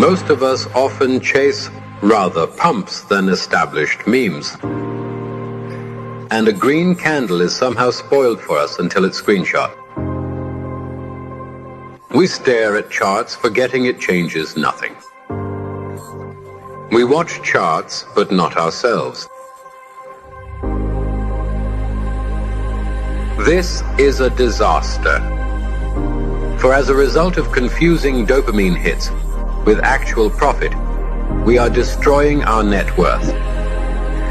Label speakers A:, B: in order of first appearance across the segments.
A: Most of us often chase rather pumps than established memes. And a green candle is somehow spoiled for us until it's screenshot. We stare at charts, forgetting it changes nothing. We watch charts, but not ourselves. This is a disaster. For as a result of confusing dopamine hits with actual profit, we are destroying our net worth.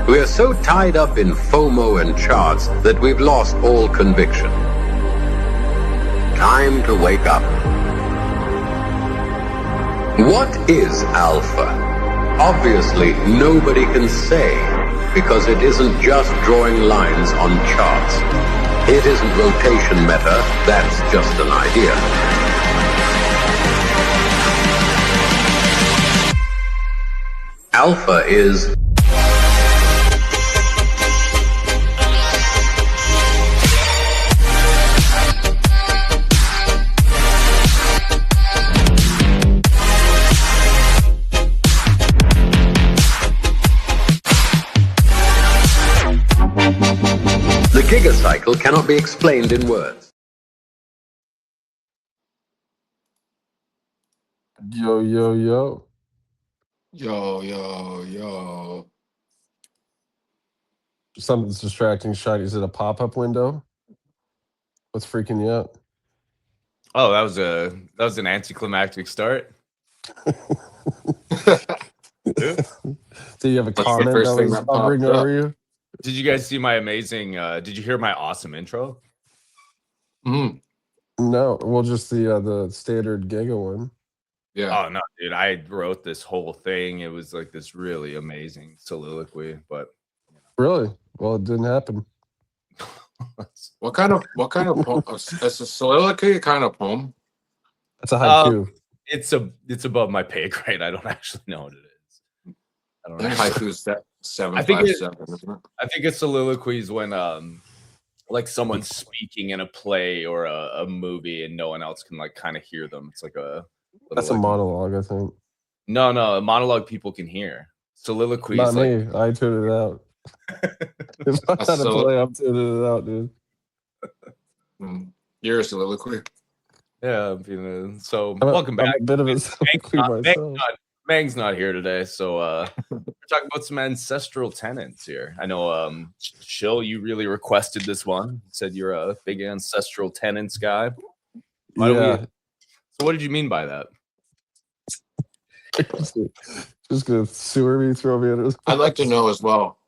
A: We are so tied up in FOMO and charts that we've lost all conviction. Time to wake up. What is alpha? Obviously, nobody can say, because it isn't just drawing lines on charts. It isn't rotation meta, that's just an idea. Alpha is the Giga cycle cannot be explained in words.
B: Yo, yo, yo.
C: Yo, yo, yo.
B: Something's distracting Shiny. Is it a pop-up window? What's freaking you out?
D: Oh, that was an anticlimactic start.
B: Do you have a comment that was hovering over you?
D: Did you guys see my amazing did you hear my awesome intro?
C: Mm.
B: No, well, just the standard Giga one.
C: Yeah.
D: Oh no, dude, I wrote this whole thing. It was like this really amazing soliloquy, but
B: Really? Well, it didn't happen.
C: What kind of poem? It's a soliloquy kind of poem.
B: That's a haiku.
D: It's above my pay grade. I don't actually know what it is. I don't know.
C: Haiku is 757, isn't it?
D: I think it's soliloquies when like someone's speaking in a play or a movie and no one else can like kind of hear them. It's like a
B: That's a monologue, I think.
D: No, a monologue people can hear. Soliloquies.
B: Not
D: like,
B: me. I tuned it out. If I had to play, I'm tuning it out, dude.
C: You're a soliloquy.
D: Yeah, so welcome back.
B: I'm a bit of a soliloquy myself.
D: Mang's not here today, so we're talking about some ancestral tenets here. I know, Shill, you really requested this one. Said you're a big ancestral tenets guy. So what did you mean by that?
B: Just gonna sewer me, throw me under.
C: I'd like to know as well.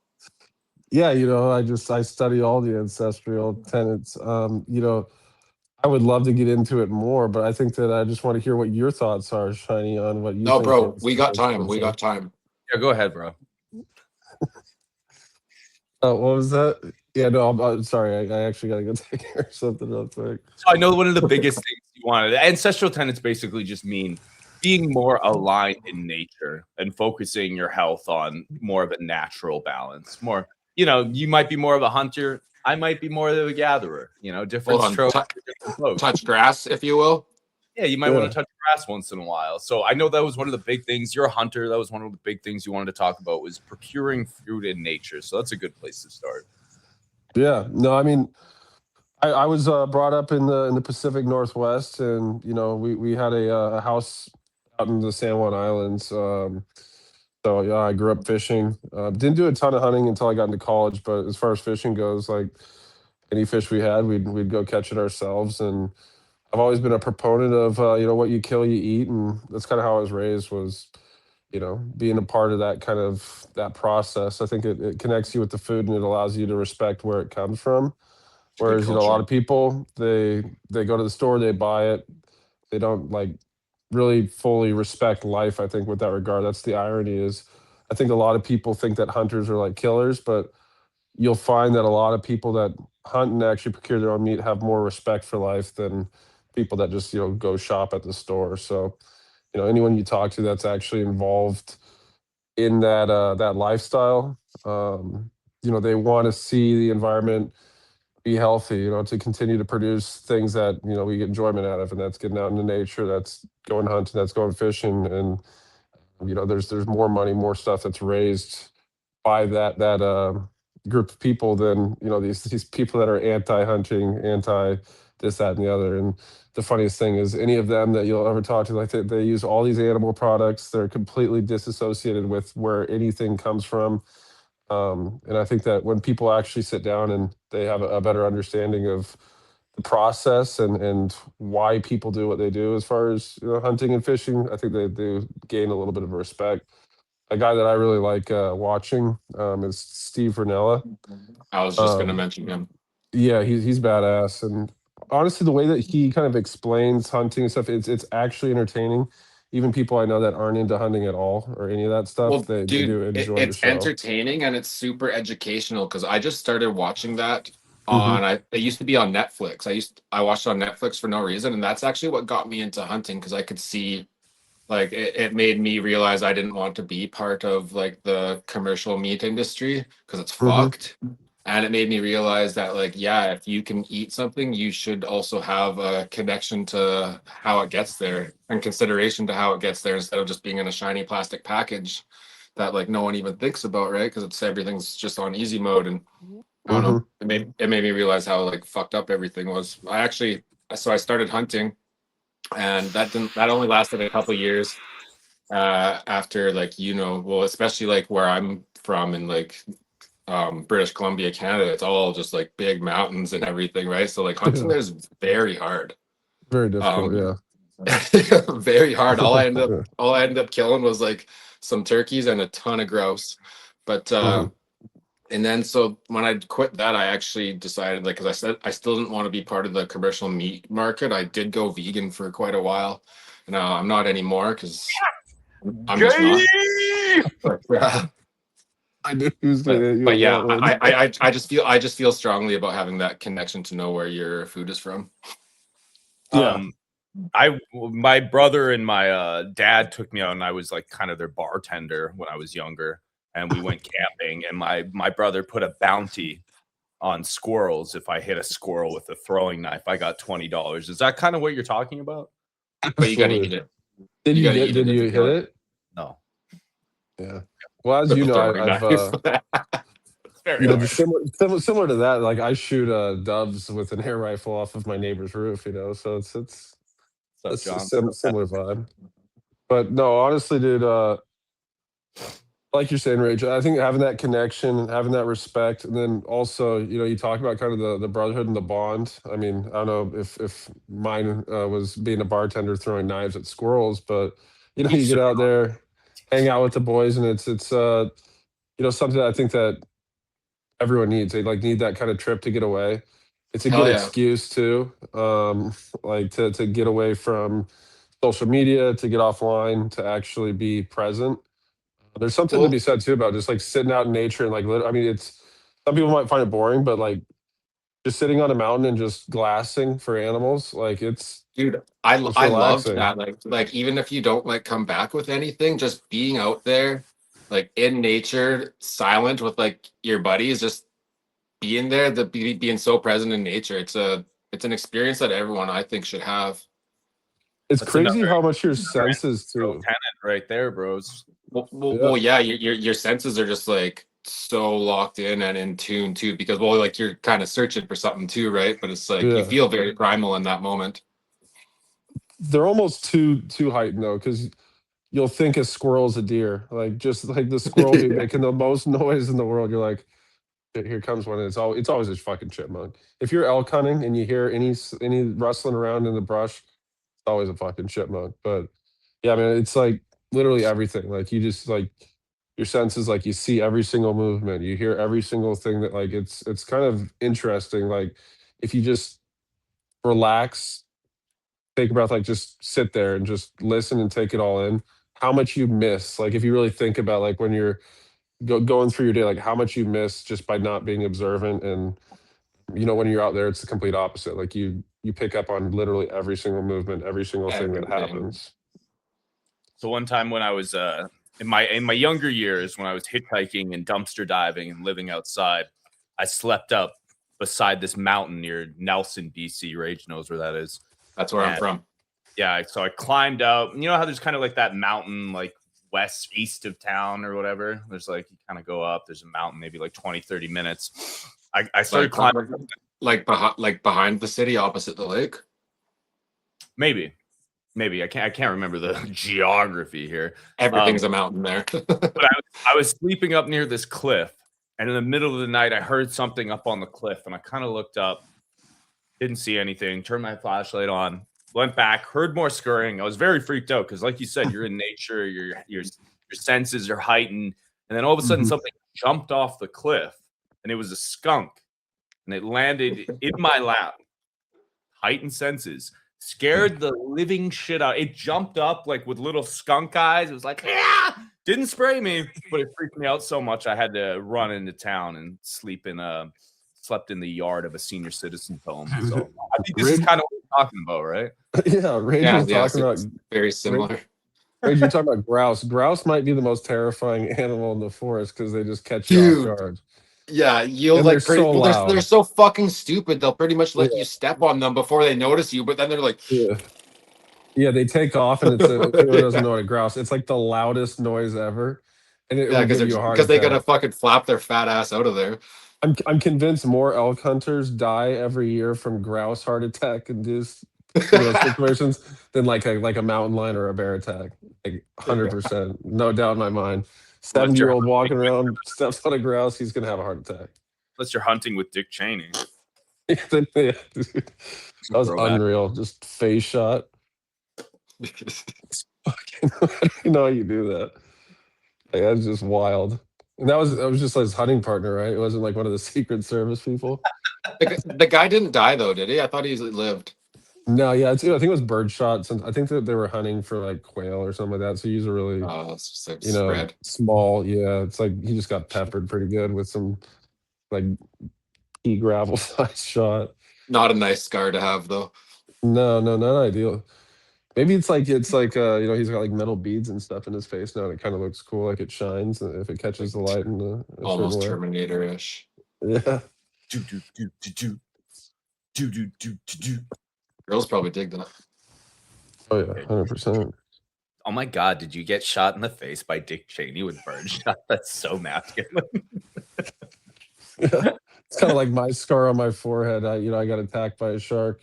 B: Yeah, I study all the ancestral tenets. I would love to get into it more, but I think that I just want to hear what your thoughts are, Shiny, on what you.
C: No, bro, we got time. We got time.
D: Yeah, go ahead, bro.
B: What was that? Yeah, no, I'm sorry. I actually got to go take care of something real quick.
D: So I know one of the biggest things you wanted. Ancestral tenets basically just mean being more aligned in nature and focusing your health on more of a natural balance. More, you might be more of a hunter. I might be more of a gatherer. Different strokes.
C: Touch grass, if you will.
D: Yeah, you might want to touch grass once in a while. So I know that was one of the big things. You're a hunter. That was one of the big things you wanted to talk about was procuring food in nature. So that's a good place to start. Yeah,
B: no, I mean, I was brought up in the Pacific Northwest, and we had a house out in the San Juan Islands. So yeah, I grew up fishing. Didn't do a ton of hunting until I got into college, but as far as fishing goes, like any fish we had, we'd go catch it ourselves. And I've always been a proponent of what you kill, you eat, and that's kind of how I was raised. Was being a part of that process. I think it connects you with the food, and it allows you to respect where it comes from. Whereas a lot of people they go to the store, they buy it, they don't really fully respect life. I think with that regard, that's the irony. Is I think a lot of people think that hunters are like killers, but you'll find that a lot of people that hunt and actually procure their own meat have more respect for life than people that just go shop at the store. So anyone you talk to that's actually involved in that lifestyle, they want to see the environment be healthy, to continue to produce things that we get enjoyment out of, and that's getting out into nature, that's going hunting, that's going fishing, and You know, there's more money, more stuff that's raised by that group of people than, you know, these people that are anti-hunting, anti this, that, and the other. And the funniest thing is any of them that you'll ever talk to, like they use all these animal products. They're completely disassociated with where anything comes from. And I think that when people actually sit down and they have a better understanding of the process and why people do what they do as far as, you know, hunting and fishing, I think they do gain a little bit of respect. A guy that I really like watching is Steve Vernella.
C: I was just gonna mention him.
B: Yeah, he's badass, and honestly, the way that he kind of explains hunting and stuff, it's actually entertaining. Even people I know that aren't into hunting at all or any of that stuff,
C: Well,
B: they
C: dude,
B: do enjoy the
C: it's
B: show.
C: entertaining and it's super educational because I just started watching that
B: Mhm.
C: on it used to be on Netflix. I watched it on Netflix for no reason, and that's actually what got me into hunting because I could see like it made me realize I didn't want to be part of like the commercial meat industry because it's
B: Mhm.
C: fucked. And it made me realize that like, yeah, if you can eat something, you should also have a connection to how it gets there and consideration to how it gets there instead of just being in a shiny plastic package that like no one even thinks about, right? Because it's everything's just on easy mode. And I don't know,
B: Mhm.
C: it made me realize how like fucked up everything was. So I started hunting, and that only lasted a couple years after, like, you know, well, especially like where I'm from in like British Columbia, Canada, it's all just like big mountains and everything, right? So like hunting
B: Yeah.
C: there's very hard.
B: Very difficult.
C: Um
B: Yeah.
C: very hard.
B: Yeah.
C: All I ended up killing was like some turkeys and a ton of grouse. But
B: Mhm.
C: and then so when I quit that, I actually decided, like, because I said I still didn't want to be part of the commercial meat market. I did go vegan for quite a while. And I'm not anymore because I'm just not. But,
B: I knew he was going to hit you
C: but
B: with that
C: yeah,
B: one.
C: I just feel strongly about having that connection to know where your food is from.
B: Yeah.
D: My brother and my dad took me out, and I was like kind of their bartender when I was younger, and we went camping, and my brother put a bounty on squirrels. If I hit a squirrel with a throwing knife, I got $20. Is that kind of what you're talking about?
C: But you got to
B: Absolutely.
C: eat it.
B: Did you
C: Eat it
B: did
C: if
B: you
C: you
B: hit
C: kill it.
B: it?
D: No.
B: Yeah. Well, as
C: With
B: you
C: the
B: know,
C: throwing
B: I've
C: knife. Very
B: you know,
C: hard.
B: similar to that, like I shoot doves with an air rifle off of my neighbor's roof, you know, so it's
D: What's up,
B: a
D: John?
B: similar vibe. But no, honestly, dude, like you're saying, Rachel, I think having that connection and having that respect, and then also, you know, you talk about kind of the brotherhood and the bond. I mean, I don't know if mine was being a bartender throwing knives at squirrels, but you know, you get out there, hang out with the boys, and it's you know, something that I think that everyone needs. They like need that kind of trip to get away. It's a good
C: Hell yeah.
B: excuse too, like to get away from social media, to get offline, to actually be present. There's something to be
C: Well,
B: said too about just like sitting out in nature and like I mean, it's some people might find it boring, but like just sitting on a mountain and just glassing for animals, like
C: dude,
B: it's
C: I loved
B: relaxing.
C: that. Like even if you don't like come back with anything, just being out there, like in nature, silent with like your buddies, just being there, being so present in nature. It's an experience that everyone, I think, should have.
B: It's
D: That's
B: crazy how much your
D: another
B: senses
D: ancestral
B: too.
D: tenet right there, bros.
B: Yeah,
C: Yeah, your senses are just like so locked in and in tune too, because well, like you're kind of searching for something too, right? But it's like you
B: yeah.
C: feel very primal in that moment.
B: They're almost too heightened though, because you'll think a squirrel's a deer. Like just like the squirrel be
C: Yeah.
B: making the most noise in the world. You're like, here comes one. And it's always a fucking chipmunk. If you're elk hunting and you hear any rustling around in the brush, it's always a fucking chipmunk. But yeah, man, it's like literally everything. Like you just like your senses, like you see every single movement, you hear every single thing that like it's kind of interesting. Like if you just relax, take a breath, like just sit there and just listen and take it all in. How much you miss, like if you really think about like when you're going through your day, like how much you miss just by not being observant. And you know, when you're out there, it's the complete opposite. Like you pick up on literally every single movement, every single thing that
C: Everything.
B: happens.
D: So one time when I was in my younger years, when I was hitchhiking and dumpster diving and living outside, I slept up beside this mountain near Nelson, BC. Rage knows where that is.
C: That's where I'm
D: And
C: from.
D: yeah, so I climbed out. You know how there's kind of like that mountain, like east of town or whatever. There's like, you kind of go up, there's a mountain, maybe like 20, 30 minutes. I started climbing.
C: Like behind the city, opposite the lake.
D: Maybe I can't remember the geography here.
C: Everything's a mountain there.
D: But I was sleeping up near this cliff, and in the middle of the night, I heard something up on the cliff, and I kind of looked up, didn't see anything, turned my flashlight on, went back, heard more scurrying. I was very freaked out because, like you said, you're in nature, your senses are heightened, and then all of a sudden something jumped off the cliff, and it was a skunk, and it landed in my lap. Heightened senses. Scared the living shit out. It jumped up like with little skunk eyes. It was like, yeah! Didn't spray me, but it freaked me out so much I had to run into town and slept in the yard of a senior citizen's home. So I think this is kind of what we're talking about, right?
B: Yeah, Rage was talking about
C: very similar.
B: Rage, you're talking about grouse. Grouse might be the most terrifying animal in the forest because they just catch you off guard.
C: Yeah, you'll
B: And
C: like
B: they're
C: they're so fucking stupid. They'll pretty much let you step on them before they notice you, but then they're like,
B: yeah, they take off, and it's if anyone doesn't know what a grouse, it's like the loudest noise ever, and it will give you a heart attack.
C: Because they gotta fucking flap their fat ass out of there.
B: I'm convinced more elk hunters die every year from grouse heart attack induced situations than like a mountain lion or a bear attack. Like 100%, no doubt in my mind. 70-year-old walking around, steps on a grouse, he's gonna have a heart attack.
D: Unless you're hunting with Dick Cheney.
B: Yeah, dude. That was unreal. Just face shot. Fucking, I don't know how you do that. Like, that's just wild. And that was just like his hunting partner, right? It wasn't like one of the Secret Service people.
C: The guy didn't die though, did he? I thought he lived.
B: No, yeah, I think it was bird shot. Since I think that they were hunting for like quail or something like that. So he's a really,
C: spread.
B: small. Yeah, it's like he just got peppered pretty good with some like pea gravel size shot.
C: Not a nice scar to have though.
B: No, not ideal. Maybe it's like he's got like metal beads and stuff in his face now, and it kind of looks cool, like it shines if it catches the light in a
C: almost
B: certain way.
C: Terminator-ish.
B: Yeah.
C: Girls probably dig that.
B: Oh yeah, 100%.
D: Oh my God, did you get shot in the face by Dick Cheney with bird shot? That's so masculine.
B: Yeah. It's kind of like my scar on my forehead. I got attacked by a shark,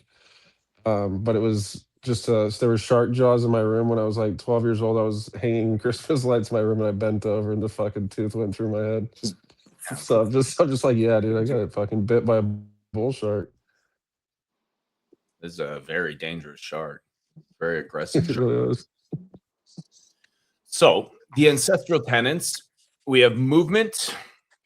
B: but it was just there were shark jaws in my room when I was like 12 years old. I was hanging Christmas lights in my room, and I bent over, and the fucking tooth went through my head. So I'm just like, yeah, dude, I got fucking bit by a bull shark.
D: This is a very dangerous shark. Very aggressive shark.
B: It really is.
D: So the ancestral tenets, we have movement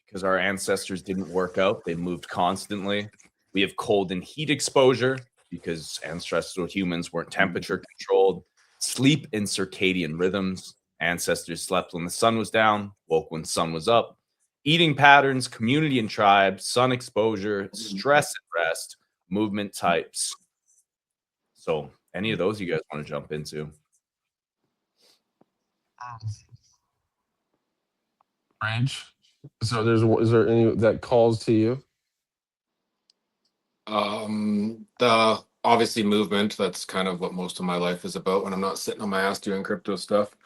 D: because our ancestors didn't work out. They moved constantly. We have cold and heat exposure because ancestral humans weren't temperature controlled. Sleep and circadian rhythms. Ancestors slept when the sun was down, woke when the sun was up. Eating patterns, community and tribe, sun exposure, stress and rest, movement types. So any of those you guys want to jump into?
B: Range. So is there any that calls to you?
C: The obviously movement. That's kind of what most of my life is about when I'm not sitting on my ass doing crypto stuff.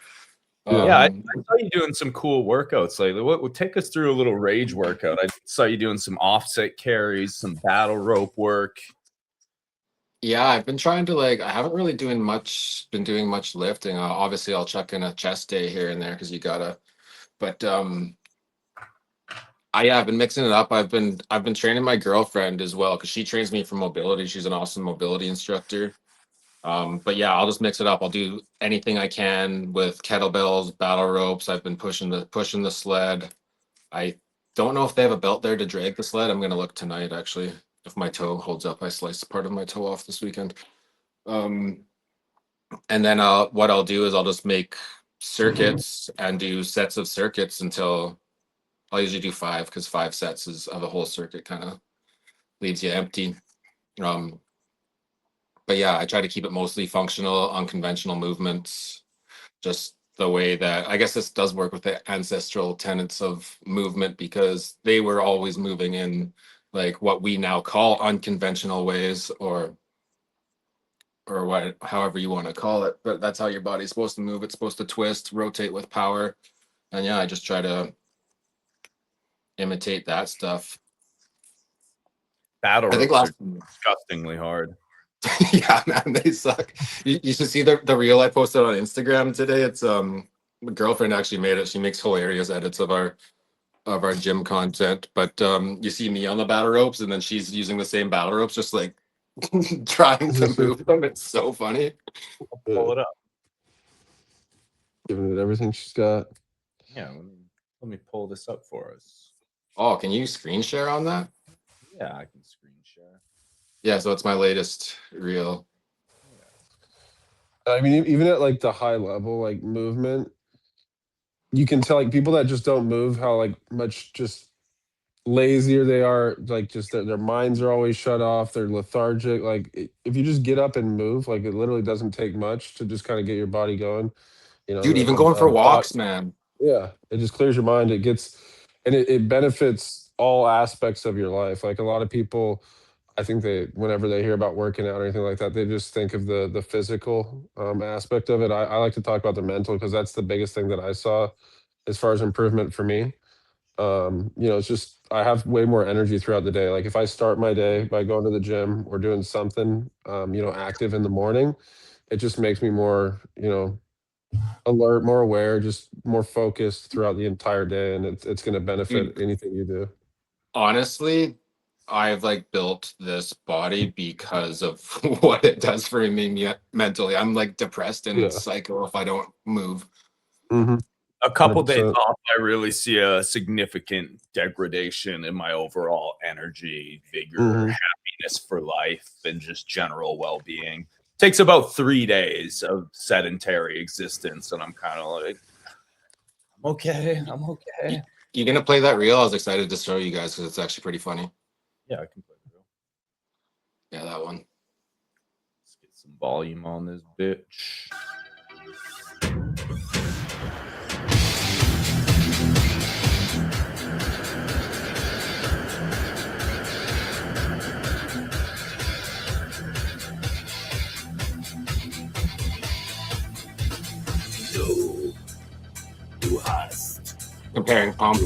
D: I saw you doing some cool workouts lately. What take us through a little rage workout? I saw you doing some offset carries, some battle rope work.
C: Yeah, I've been trying to I haven't really been doing much lifting. Obviously I'll chuck in a chest day here and there because you gotta, but I've been mixing it up. I've been training my girlfriend as well because she trains me for mobility. She's an awesome mobility instructor. But yeah, I'll just mix it up. I'll do anything I can with kettlebells, battle ropes. I've been pushing the sled. I don't know if they have a belt there to drag the sled. I'm gonna look tonight actually. If my toe holds up, I sliced part of my toe off this weekend. And then what I'll do is I'll just make circuits and do sets of circuits until I'll usually do 5 because 5 sets of a whole circuit kind of leaves you empty. But yeah, I try to keep it mostly functional, unconventional movements, just the way that I guess this does work with the ancestral tenets of movement because they were always moving in like what we now call unconventional ways or or what, however you want to call it. But that's how your body's supposed to move. It's supposed to twist, rotate with power. And yeah, I just try to imitate that stuff.
D: Battle
C: I think
D: ropes
C: last
D: are disgustingly hard.
C: yeah, man, they suck. You should see the reel I posted on Instagram today. It's my girlfriend actually made it. She makes hilarious edits of our gym content. But you see me on the battle ropes, and then she's using the same battle ropes, just like trying to move them. It's so funny.
D: Pull it up.
B: Giving it everything she's got.
D: Yeah, let me pull this up for us.
C: Oh, can you screen share on that?
D: Yeah, I can screen share.
C: Yeah, so it's my latest reel.
B: I mean, even at like the high level, like movement, you can tell like people that just don't move how like much just lazier they are. Like just their minds are always shut off. They're lethargic. Like if you just get up and move, like it literally doesn't take much to just kind of get your body going. You know,
C: Dude, even going for walks, man.
B: Yeah, it just clears your mind. It gets, and it benefits all aspects of your life. Like a lot of people, I think whenever they hear about working out or anything like that, they just think of the physical aspect of it. I like to talk about the mental because that's the biggest thing that I saw as far as improvement for me. It's just I have way more energy throughout the day. Like if I start my day by going to the gym or doing something, active in the morning, it just makes me more, alert, more aware, just more focused throughout the entire day, and it's going to benefit anything you do.
C: Honestly, I've like built this body because of what it does for me mentally. I'm like depressed and psycho if I don't move.
B: Mm-hmm.
D: A couple days off, I really see a significant degradation in my overall energy, vigor, happiness for life, and just general well-being. Takes about 3 days of sedentary existence, and I'm kind of like, I'm okay.
C: You gonna play that reel? I was excited to show you guys because it's actually pretty funny.
D: Yeah, I can play the reel.
C: Yeah, that one.
D: Let's get some volume on this bitch.
C: Comparing pump.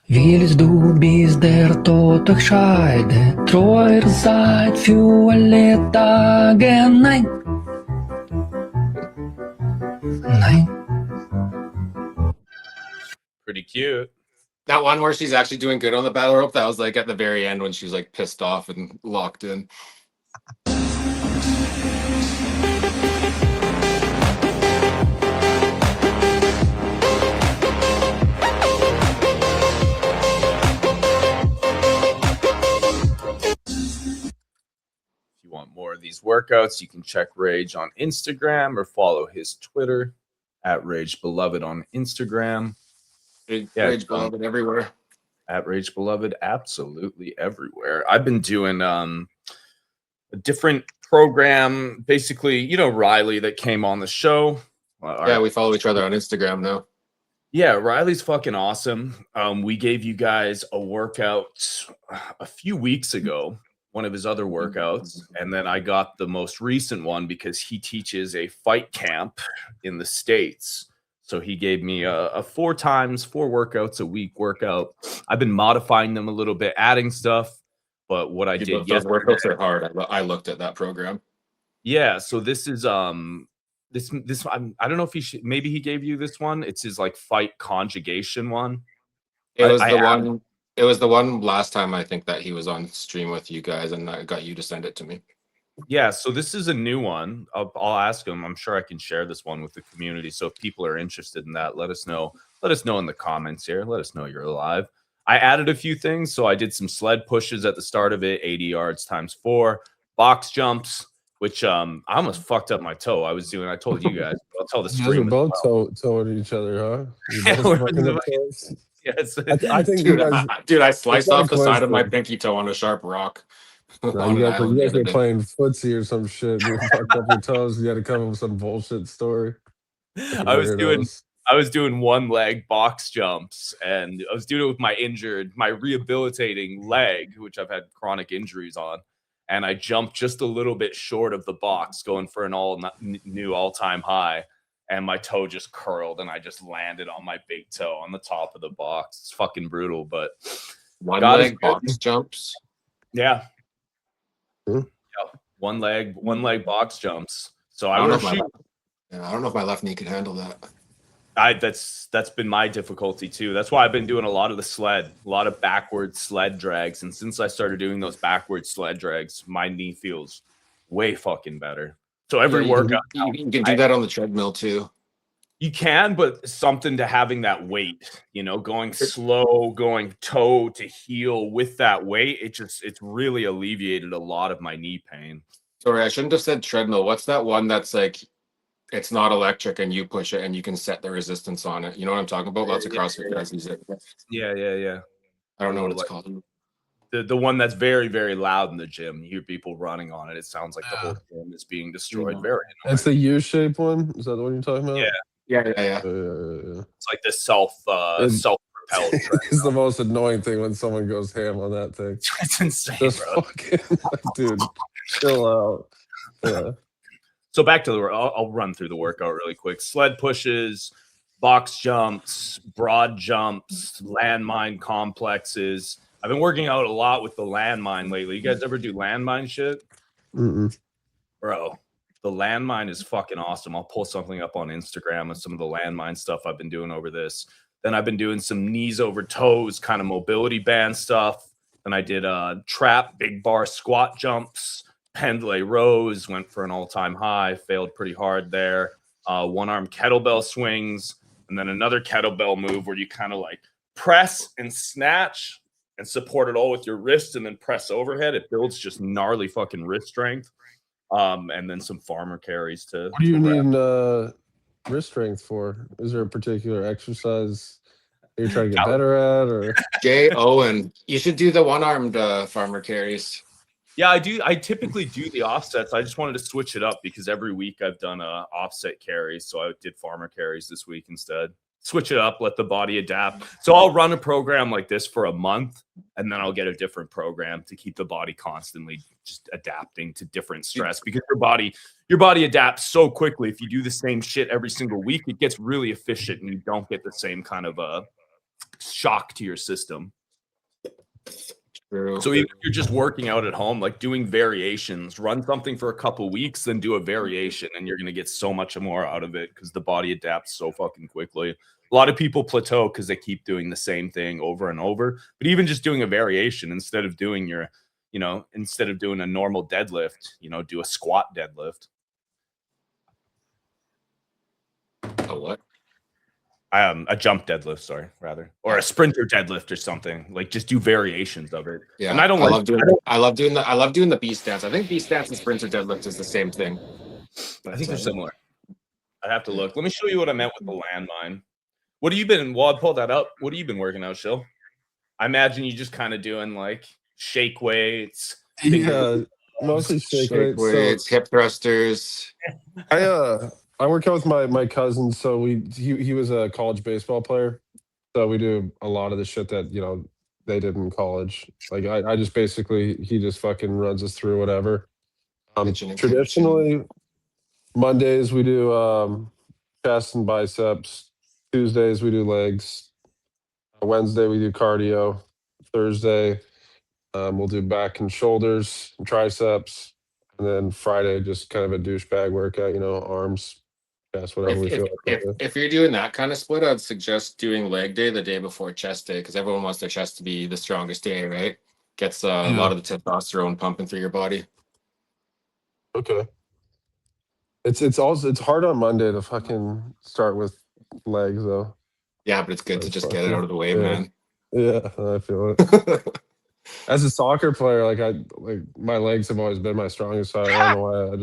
E: Willst du bis der Tod euch scheide, treuer seid für alle Tage? Nein. Nein.
D: Pretty cute.
C: That one where she's actually doing good on the battle rope, that was like at the very end when she was like pissed off and locked in.
D: Want more of these workouts, you can check Rage on Instagram or follow his Twitter at Rage Beloved on Instagram.
C: Rage Beloved everywhere.
D: At Rage Beloved, absolutely everywhere. I've been doing a different program, basically, Riley that came on the show.
C: Yeah, we follow each other on Instagram now.
D: Yeah, Riley's fucking awesome. We gave you guys a workout a few weeks ago, one of his other workouts, and then I got the most recent one because he teaches a fight camp in the States. So he gave me a 4 workouts a week workout. I've been modifying them a little bit, adding stuff, but what I did
C: those workouts are hard. I looked at that program.
D: Yeah, so this is this I don't know if maybe he gave you this one. It's his like fight conjugation one.
C: It was the one last time I think that he was on stream with you guys, and I got you to send it to me.
D: Yeah, so this is a new one. I'll ask him. I'm sure I can share this one with the community. So if people are interested in that, let us know. Let us know in the comments here. Let us know you're alive. I added a few things. So I did some sled pushes at the start of it, 80 yards times 4, box jumps, which I almost fucked up my toe. I told you guys. I'll tell the stream.
B: You're both towing each other, huh?
D: Yes.
B: I think
C: dude, I sliced off the side of my pinky toe on a sharp rock.
B: No, you guys were playing footsie or some shit. You fucked up your toes. You had to come up with some bullshit story.
D: I I was doing one leg box jumps, and I was doing it with my rehabilitating leg, which I've had chronic injuries on. And I jumped just a little bit short of the box, going for an new all-time high. And my toe just curled, and I just landed on my big toe on the top of the box. It's fucking brutal, but
C: One leg box jumps.
D: Yeah.
B: Hmm.
D: Yeah. One leg box jumps. So
C: I don't know if my left knee could handle that.
D: That's been my difficulty too. That's why I've been doing a lot of a lot of backward sled drags. And since I started doing those backward sled drags, my knee feels way fucking better. So every workout,
C: you can do that on the treadmill too.
D: You can, but something to having that weight, going slow, going toe to heel with that weight, it's really alleviated a lot of my knee pain.
C: Sorry, I shouldn't have said treadmill. What's that one that's like, it's not electric and you push it and you can set the resistance on it? You know what I'm talking about? Lots of CrossFit guys use it.
D: Yeah.
C: I don't know what it's called.
D: The one that's very, very loud in the gym. You hear people running on it. It sounds like the whole gym is being destroyed. Very annoying.
B: It's the U-shaped one. Is that the one you're talking about?
C: Yeah.
D: It's like the self-propelled.
B: It's the most annoying thing when someone goes ham on that thing.
D: It's insane,
B: Just
D: bro.
B: fucking, dude, chill out. Yeah.
D: So back to I'll run through the workout really quick. Sled pushes, box jumps, broad jumps, landmine complexes. I've been working out a lot with the landmine lately. You guys ever do landmine shit?
B: Mm-mm.
D: Bro, the landmine is fucking awesome. I'll pull something up on Instagram of some of the landmine stuff I've been doing over this. Then I've been doing some knees over toes, kind of mobility band stuff. Then I did trap, big bar squat jumps, pendlay rows, went for an all-time high, failed pretty hard there. One-arm kettlebell swings, and then another kettlebell move where you kind of like press and snatch and support it all with your wrist and then press overhead. It builds just gnarly fucking wrist strength. And then some farmer carries to.
B: What do you need wrist strength for? Is there a particular exercise you're trying to get better at, or?
C: Jay Owen, you should do the one-armed farmer carries.
D: Yeah, I do. I typically do the offsets. I just wanted to switch it up because every week I've done offset carries. So I did farmer carries this week instead. Switch it up, let the body adapt. So I'll run a program like this for a month, and then I'll get a different program to keep the body constantly just adapting to different stress, because your body adapts so quickly. If you do the same shit every single week, it gets really efficient and you don't get the same kind of shock to your system.
C: True.
D: So even if you're just working out at home, like doing variations, run something for a couple weeks, then do a variation, and you're going to get so much more out of it because the body adapts so fucking quickly. A lot of people plateau because they keep doing the same thing over and over. But even just doing a variation, instead of doing instead of doing a normal deadlift, do a squat deadlift.
C: A what?
D: A jump deadlift, or a sprinter deadlift or something. Like, just do variations of it.
C: Yeah,
D: and I love doing
C: the B stance. I think B stance and sprinter deadlift is the same thing.
D: I think they're similar. I have to look. Let me show you what I meant with the landmine. What have you been? While I pull that up, what have you been working out, Shill? I imagine you just kind of doing like shake weights.
B: Yeah, mostly shake weights,
C: hip thrusters.
B: I work out with my cousin, so he was a college baseball player, so we do a lot of the shit that they did in college. Like I just basically, he just fucking runs us through whatever. Traditionally, Mondays we do chest and biceps. Tuesdays we do legs. Wednesday we do cardio. Thursday we'll do back and shoulders and triceps, and then Friday just kind of a douchebag workout, arms. That's whatever we feel like.
C: If you're doing that kind of split, I'd suggest doing leg day the day before chest day, because everyone wants their chest to be the strongest day, right? Gets a lot of the testosterone pumping through your body.
B: Okay. It's hard on Monday to fucking start with legs though.
C: Yeah, but it's good to just get it out of the way, man.
B: Yeah, I feel it. As a soccer player, my legs have always been my strongest side. I don't know why.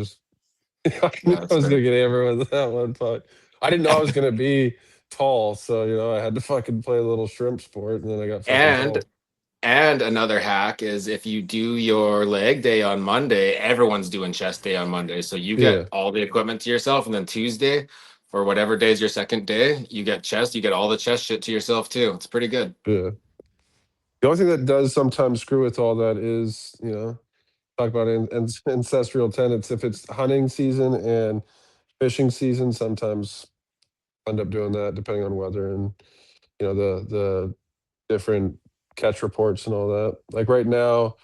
B: I knew I was gonna get hammered with that one, but I didn't know I was gonna be tall, so I had to fucking play a little shrimp sport, and then I got fucking tall.
C: And another hack is, if you do your leg day on Monday, everyone's doing chest day on Monday, so you get all the equipment to yourself, and then Tuesday, for whatever day's your second day, you get chest, you get all the chest shit to yourself too. It's pretty good.
B: Yeah. The only thing that does sometimes screw with all that is, you know, talk about ancestral tenets. If it's hunting season and fishing season, sometimes end up doing that depending on weather and, you know, the different catch reports and all that. Like right now,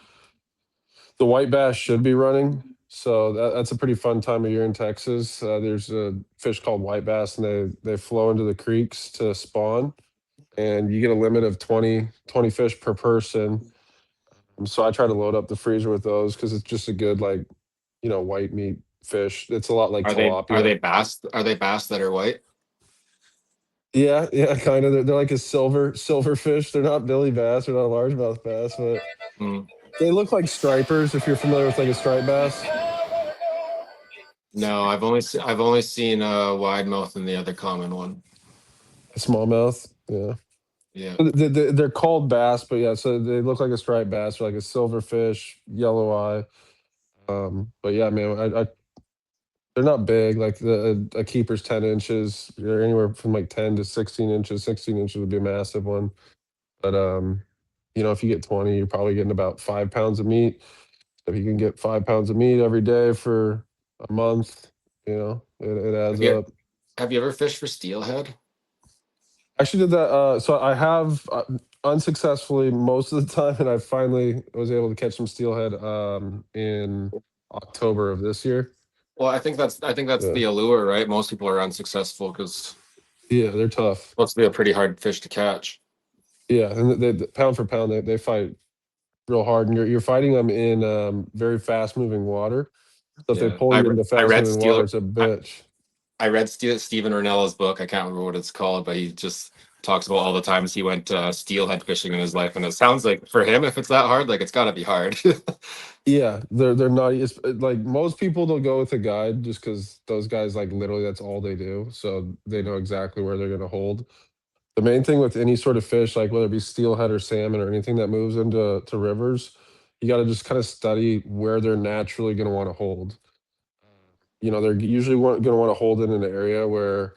B: the white bass should be running. So that's a pretty fun time of year in Texas. There's a fish called white bass, and they flow into the creeks to spawn, and you get a limit of 20 fish per person. So I try to load up the freezer with those because it's just a good, like, you know, white meat fish. It's a lot like
C: Are
B: tilapia.
C: they bass? Are they bass that are white?
B: Yeah, kind of. They're like a silver fish. They're not billy bass. They're not a largemouth bass, but they look like stripers. If you're familiar with like a striped bass.
C: No, I've only seen wide mouth and the other common one.
B: A smallmouth. Yeah.
C: Yeah.
B: They're called bass, but yeah, so they look like a striped bass, or like a silverfish, yellow eye. But yeah, man, they're not big. Like a keeper's 10 inches. They're anywhere from like 10 to 16 inches. 16 inches would be a massive one. But you know, if you get 20, you're probably getting about 5 pounds of meat. If you can get 5 pounds of meat every day for a month, you know, it adds up.
C: Have you ever fished for steelhead?
B: I actually did that. So I have unsuccessfully most of the time, and I finally was able to catch some steelhead in October of this year.
C: Well, I think that's the allure, right? Most people are unsuccessful because
B: they're tough.
C: Supposed to be a pretty hard fish to catch.
B: Yeah, and they pound for pound, they fight real hard, and you're fighting them in very fast moving water. So if they pull you into fast moving water, it's a bitch.
C: I read Stephen Ornella's book. I can't remember what it's called, but he just talks about all the times he went steelhead fishing in his life, and it sounds like for him, if it's that hard, like it's got to be hard.
B: Yeah, they're not. It's like most people, they'll go with a guide just because those guys, like, literally that's all they do, so they know exactly where they're going to hold. The main thing with any sort of fish, like whether it be steelhead or salmon or anything that moves into rivers, you got to just kind of study where they're naturally going to want to hold. You know, they're usually going to want to hold it in an area where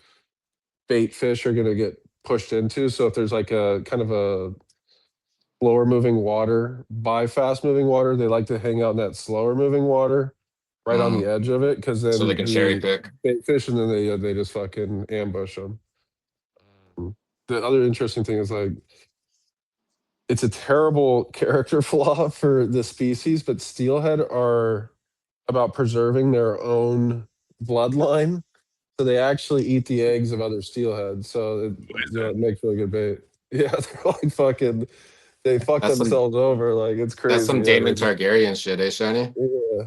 B: bait fish are going to get pushed into. So if there's like a kind of a slower moving water by fast moving water, they like to hang out in that slower moving water right on the edge of it, because then
C: so they can cherry pick
B: bait fish, and then they just fucking ambush them. The other interesting thing is, like, it's a terrible character flaw for the species, but steelhead are about preserving their own bloodline. So they actually eat the eggs of other steelhead. So it makes really good bait. Yeah, they're like fucking, they fuck themselves over. Like, it's crazy.
C: That's some Daemon Targaryen shit, eh, Shiny?
B: Yeah.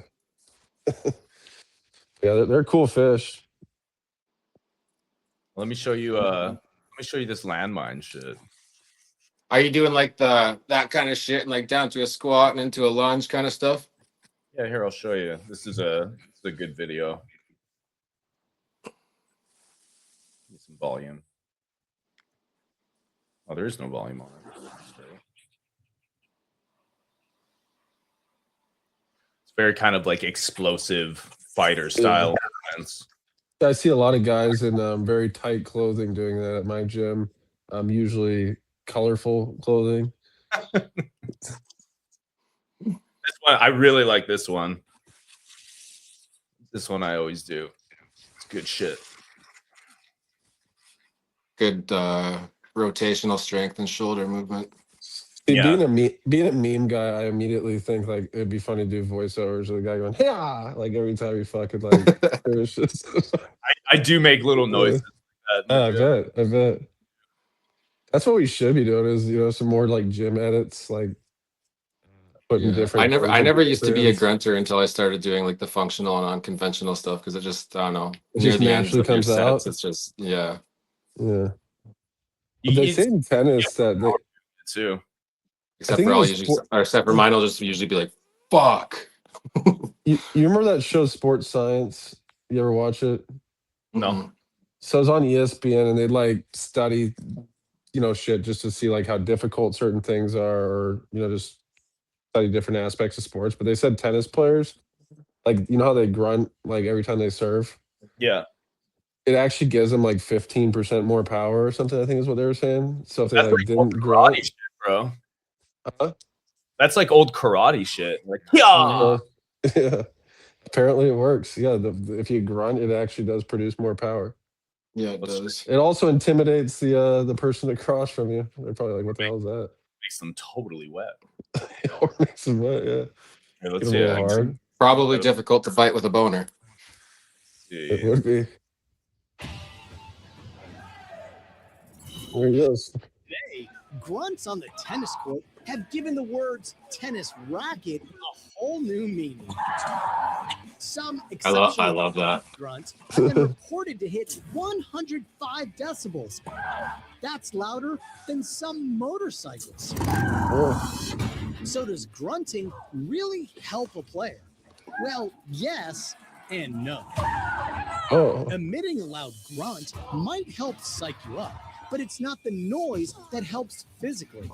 B: Yeah, they're cool fish.
D: Let me show you this landmine shit.
C: Are you doing like that kind of shit, like down to a squat and into a lunge kind of stuff?
D: Yeah, here, I'll show you. This is a good video. Need some volume. Oh, there is no volume on it. It's very kind of like explosive fighter style.
B: Yeah. I see a lot of guys in very tight clothing doing that at my gym. Usually colorful clothing.
D: This one, I really like this one. This one I always do. It's good shit.
C: Good rotational strength and shoulder movement.
B: See, being a meme guy, I immediately think like it'd be funny to do voiceovers of the guy going, "Yeah," like every time he fucking like finishes.
D: I do make little noises.
B: I bet. That's what we should be doing, is, you know, some more like gym edits, like putting different.
C: I never used to be a grunter until I started doing like the functional and unconventional stuff, because it just, I don't know.
B: It just naturally comes out.
C: It's just Yeah.
B: But they say in tennis that they
D: too.
C: Except for mine, I'll just usually be like, "Fuck."
B: You remember that show Sports Science? You ever watch it?
D: No.
B: So it's on ESPN, and they like study, you know, shit just to see like how difficult certain things are, or, you know, just study different aspects of sports. But they said tennis players, like, you know how they grunt like every time they serve?
D: Yeah.
B: it actually gives them like 15% more power or something. I think is what they were saying. So if they
D: That's
B: like
D: like
B: didn't
D: old
B: grunt,
D: karate shit, bro.
B: uh,
D: That's like old karate shit. Like, yeah.
B: yeah, apparently it works. Yeah, if you grunt, it actually does produce more power.
C: Yeah, it does.
B: It also intimidates the person across from you. They're probably like, "What the hell is that?"
D: Makes them totally wet.
B: Or makes them wet. Yeah,
D: Here, let's
B: get a
D: see.
B: little hard.
C: Probably difficult to fight with a boner.
B: It would be. There he goes.
F: Today, grunts on the tennis court have given the words tennis racket a whole new meaning. Some exceptional
C: love that.
F: grunts have been reported to hit 105 decibels. That's louder than some motorcycles.
B: Oh.
F: So does grunting really help a player? Well, yes and no.
B: Oh.
F: Emitting a loud grunt might help psych you up, but it's not the noise that helps physically.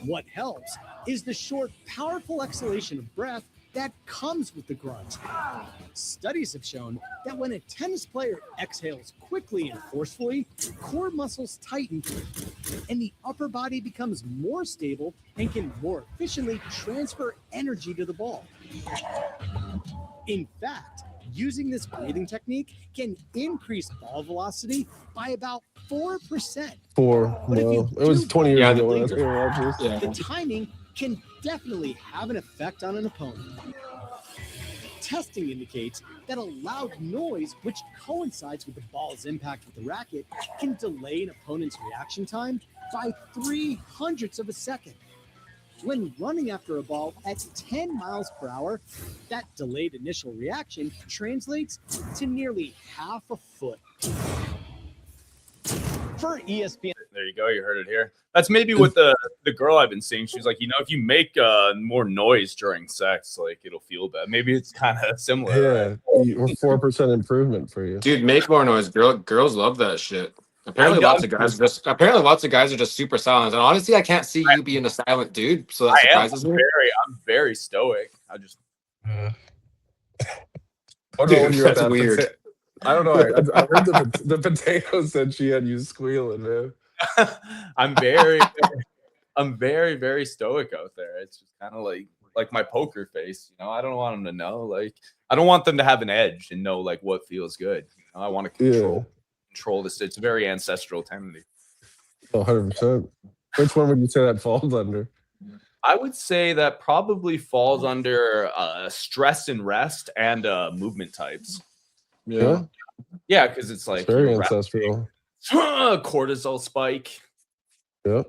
F: What helps is the short, powerful exhalation of breath that comes with the grunt. Studies have shown that when a tennis player exhales quickly and forcefully, core muscles tighten and the upper body becomes more stable and can more efficiently transfer energy to the ball. In fact, using this breathing technique can increase ball velocity by about 4%. But if you
B: It was
F: do
B: 20 years ago when I was
F: later,
B: going to watch this.
F: the timing can definitely have an effect on an opponent. Testing indicates that a loud noise, which coincides with the ball's impact with the racket, can delay an opponent's reaction time by 0.03 of a second. When running after a ball at 10 miles per hour, that delayed initial reaction translates to nearly half a foot. For ESPN.
D: There you go. You heard it here. That's maybe what the girl I've been seeing. She's like, if you make more noise during sex, like it'll feel bad. Maybe it's kind of similar.
B: Yeah,
D: right?
B: or 4% improvement for you.
C: Dude, make more noise. Girls love that shit. Apparently, lots of guys are just super silent. And honestly, I can't see you being a silent dude, so that surprises me.
D: I'm very stoic. I just.
B: Dude,
C: that's weird.
B: I don't know. I heard the potato said she had you squealing, man.
D: I'm very, very stoic out there. It's just kind of like my poker face. I don't want them to know. Like, I don't want them to have an edge and know like what feels good. I want to control this. It's very ancestral tendency.
B: 100%. Which one would you say that falls under?
D: I would say that probably falls under stress and rest and movement types.
B: Yeah,
D: because it's like
B: very ancestral.
D: Cortisol spike.
B: Yep.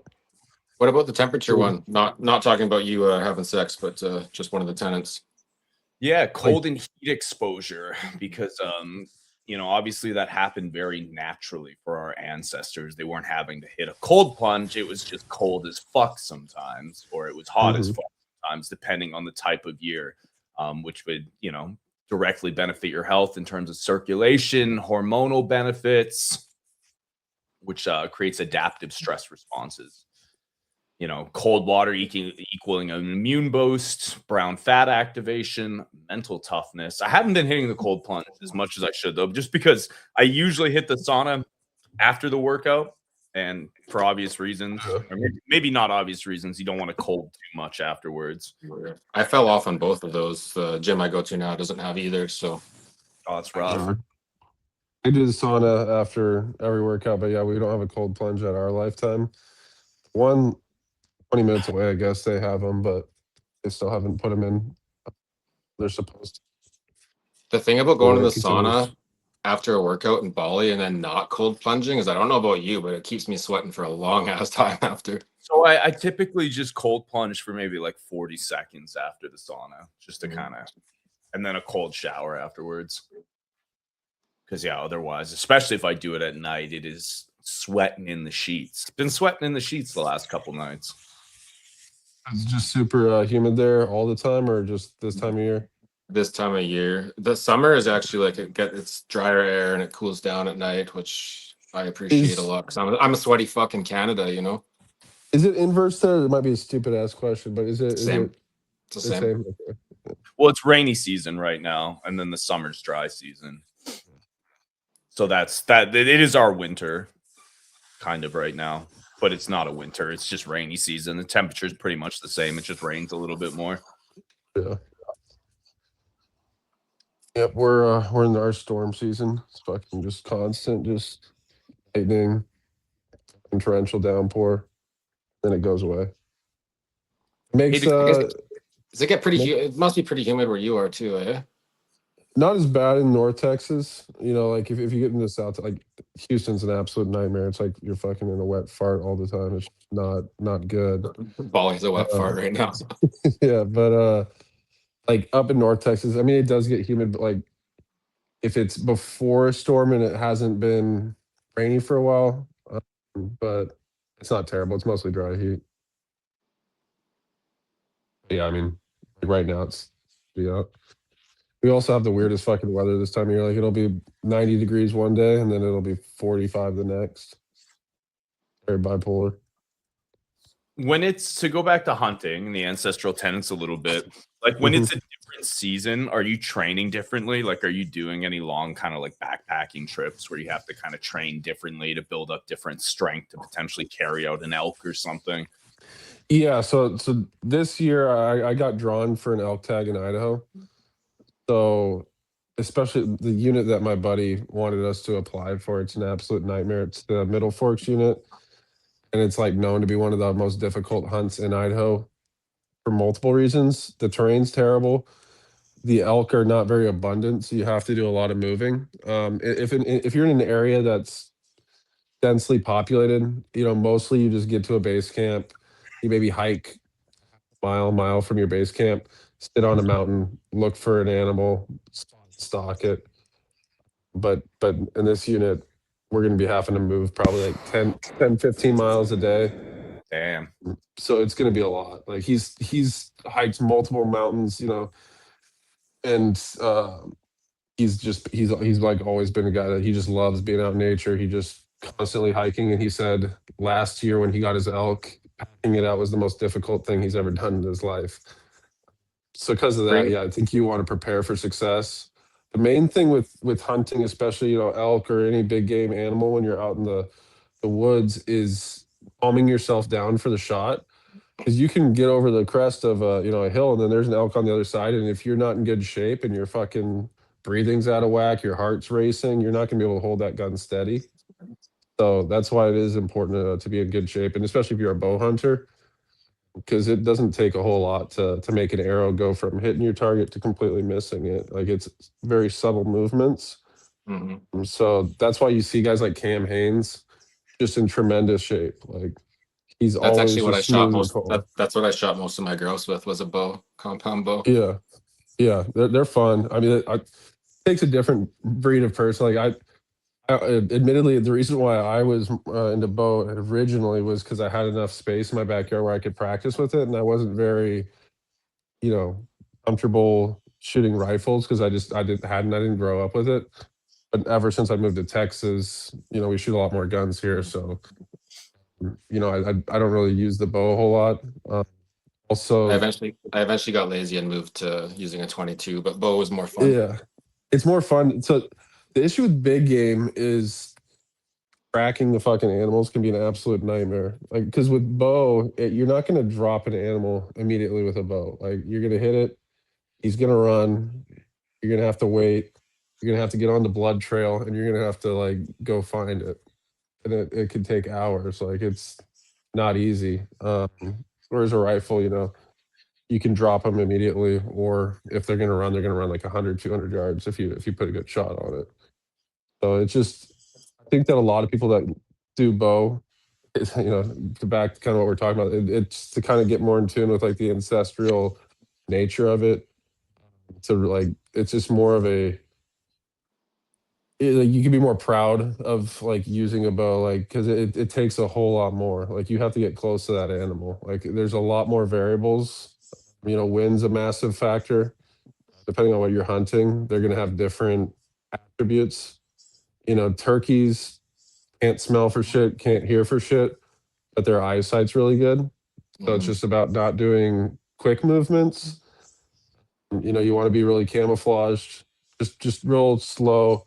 C: What about the temperature one? Not talking about you having sex, but just one of the tenants.
D: Yeah, cold and heat exposure, because obviously that happened very naturally for our ancestors. They weren't having to hit a cold plunge. It was just cold as fuck sometimes, or it was hot as fuck sometimes, depending on the type of year, which would, directly benefit your health in terms of circulation, hormonal benefits, which creates adaptive stress responses. Cold water equaling an immune boost, brown fat activation, mental toughness. I haven't been hitting the cold plunge as much as I should, though, just because I usually hit the sauna after the workout, and for obvious reasons, or maybe not obvious reasons. You don't want to cold too much afterwards.
C: I fell off on both of those. The gym I go to now doesn't have either, so.
D: Oh, it's rough.
B: I do the sauna after every workout, but yeah, we don't have a cold plunge at our lifetime. 20 minutes away, I guess they have them, but they still haven't put them in. They're supposed to.
C: The thing about going to the sauna after a workout in Bali and then not cold plunging is, I don't know about you, but it keeps me sweating for a long ass time after.
D: So I typically just cold plunge for maybe like 40 seconds after the sauna, just to kind of, and then a cold shower afterwards. Because otherwise, especially if I do it at night, it is sweating in the sheets. Been sweating in the sheets the last couple nights.
B: It's just super humid there all the time, or just this time of year?
C: This time of year. The summer is actually like it's drier air and it cools down at night, which I appreciate a lot, because I'm a sweaty fuck in Canada,
B: Is it inverse there? It might be a stupid ass question, but is it
C: same? It's the same.
D: Okay. Well, it's rainy season right now, and then the summer's dry season. So that's that. It is our winter, kind of right now, but it's not a winter. It's just rainy season. The temperature is pretty much the same. It just rains a little bit more.
B: Yeah. Yep, we're in our storm season. It's fucking just constant, just lightning and torrential downpour. Then it goes away. Makes
C: Does it get pretty it must be pretty humid where you are too, eh?
B: not as bad in North Texas. You know, like if you get into South, like Houston's an absolute nightmare. It's like you're fucking in a wet fart all the time. It's not good.
C: Balling's a wet fart right now.
B: Yeah, but like up in North Texas, I mean, it does get humid, but like if it's before a storm and it hasn't been rainy for a while, but it's not terrible. It's mostly dry heat. Yeah, I mean, like right now it's we also have the weirdest fucking weather this time of year. Like it'll be 90 degrees one day and then it'll be 45 the next. Very bipolar.
D: When it's to go back to hunting the ancestral tenets a little bit, like when it's a different season, are you training differently? Like, are you doing any long kind of like backpacking trips where you have to kind of train differently to build up different strength to potentially carry out an elk or something?
B: Yeah, so this year I got drawn for an elk tag in Idaho. So especially the unit that my buddy wanted us to apply for, it's an absolute nightmare. It's the Middle Forks unit. And it's like known to be one of the most difficult hunts in Idaho for multiple reasons. The terrain's terrible. The elk are not very abundant, so you have to do a lot of moving. If you're in an area that's densely populated, you know, mostly you just get to a base camp. You maybe hike mile from your base camp, sit on a mountain, look for an animal, stalk it. But in this unit, we're going to be having to move probably like 10, 15 miles a day.
D: Damn.
B: So it's going to be a lot. Like he's hiked multiple mountains, you know, and he's like always been a guy that he just loves being out in nature. He just constantly hiking. And he said last year when he got his elk, packing it out was the most difficult thing he's ever done in his life. So because of that, yeah, I think you want to prepare for success. The main thing with hunting, especially, you know, elk or any big game animal when you're out in the woods, is calming yourself down for the shot. Because you can get over the crest of a hill and then there's an elk on the other side, and if you're not in good shape and your fucking breathing's out of whack, your heart's racing, you're not going to be able to hold that gun steady. So that's why it is important to be in good shape, and especially if you're a bow hunter, because it doesn't take a whole lot to make an arrow go from hitting your target to completely missing it. Like it's very subtle movements. So that's why you see guys like Cam Hanes just in tremendous shape. Like he's
C: That's
B: always
C: actually what I
B: just
C: shot
B: smooth
C: most.
B: and cool.
C: That's what I shot most of my girls with, was a bow, compound bow.
B: Yeah, they're fun. I mean, it takes a different breed of person. Like I admittedly, the reason why I was into bow originally was because I had enough space in my backyard where I could practice with it, and I wasn't very, comfortable shooting rifles because I didn't grow up with it. But ever since I moved to Texas, we shoot a lot more guns here, so I don't really use the bow a whole lot. Also,
C: I eventually got lazy and moved to using a 22, but bow was more fun.
B: Yeah, it's more fun. So the issue with big game is tracking the fucking animals can be an absolute nightmare. Like, because with bow, you're not going to drop an animal immediately with a bow. Like, you're going to hit it, he's going to run, you're going to have to wait, you're going to have to get on the blood trail, and you're going to have to like go find it, and it could take hours. Like, it's not easy. Whereas a rifle, you can drop them immediately, or if they're going to run like 100, 200 yards if you put a good shot on it. So it's just, I think that a lot of people that do bow, to back to kind of what we're talking about, it's to kind of get more in tune with like the ancestral nature of it. To like, it's just more of a, you can be more proud of like using a bow, like, because it takes a whole lot more. Like, you have to get close to that animal. Like, there's a lot more variables. Wind's a massive factor. Depending on what you're hunting, they're going to have different attributes. Turkeys can't smell for shit, can't hear for shit, but their eyesight's really good. So it's just about not doing quick movements. You want to be really camouflaged, just real slow,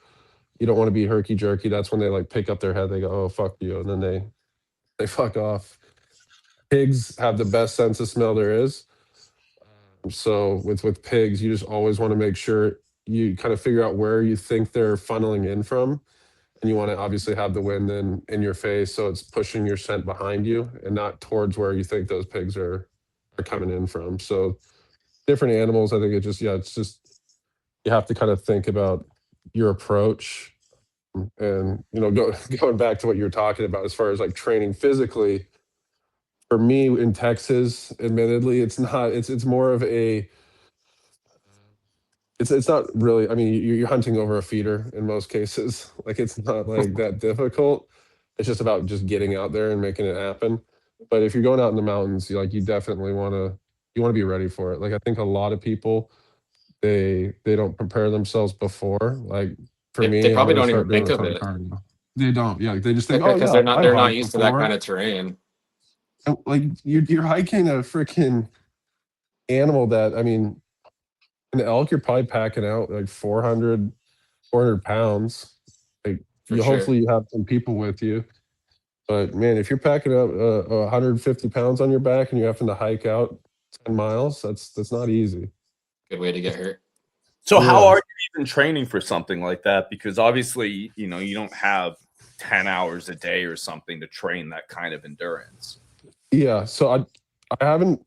B: you don't want to be herky jerky. That's when they like pick up their head. They go, oh, fuck you. And then they fuck off. Pigs have the best sense of smell there is. So with pigs, you just always want to make sure you kind of figure out where you think they're funneling in from. And you want to obviously have the wind in your face, so it's pushing your scent behind you and not towards where you think those pigs are coming in from. So different animals, I think it's just you have to kind of think about your approach. And going back to what you're talking about as far as like training physically, for me in Texas, admittedly, it's more of a it's not really, I mean, you're hunting over a feeder in most cases. Like it's not like that difficult. It's just about just getting out there and making it happen. But if you're going out in the mountains, you definitely want to be ready for it. Like I think a lot of people they don't prepare themselves before. Like for me,
C: They
B: I'm
C: probably
B: gonna
C: don't even
B: start doing
C: think
B: a
C: of
B: ton of
C: it
B: cardio. They don't. Yeah, they just think, oh
C: because
B: yeah,
C: they're
B: I've
C: not
B: hiked
C: used to that
B: before.
C: kind of terrain.
B: And, like you're hiking a freaking animal that, I mean, an elk, you're probably packing out like 400 pounds. Like
C: For sure.
B: hopefully you have some people with you. But man, if you're packing up 150 pounds on your back and you're having to hike out 10 miles, that's not easy.
C: Good way to get hurt.
D: So how
B: Yeah.
D: are you even training for something like that? Because obviously, you don't have 10 hours a day or something to train that kind of endurance.
B: Yeah, so I haven't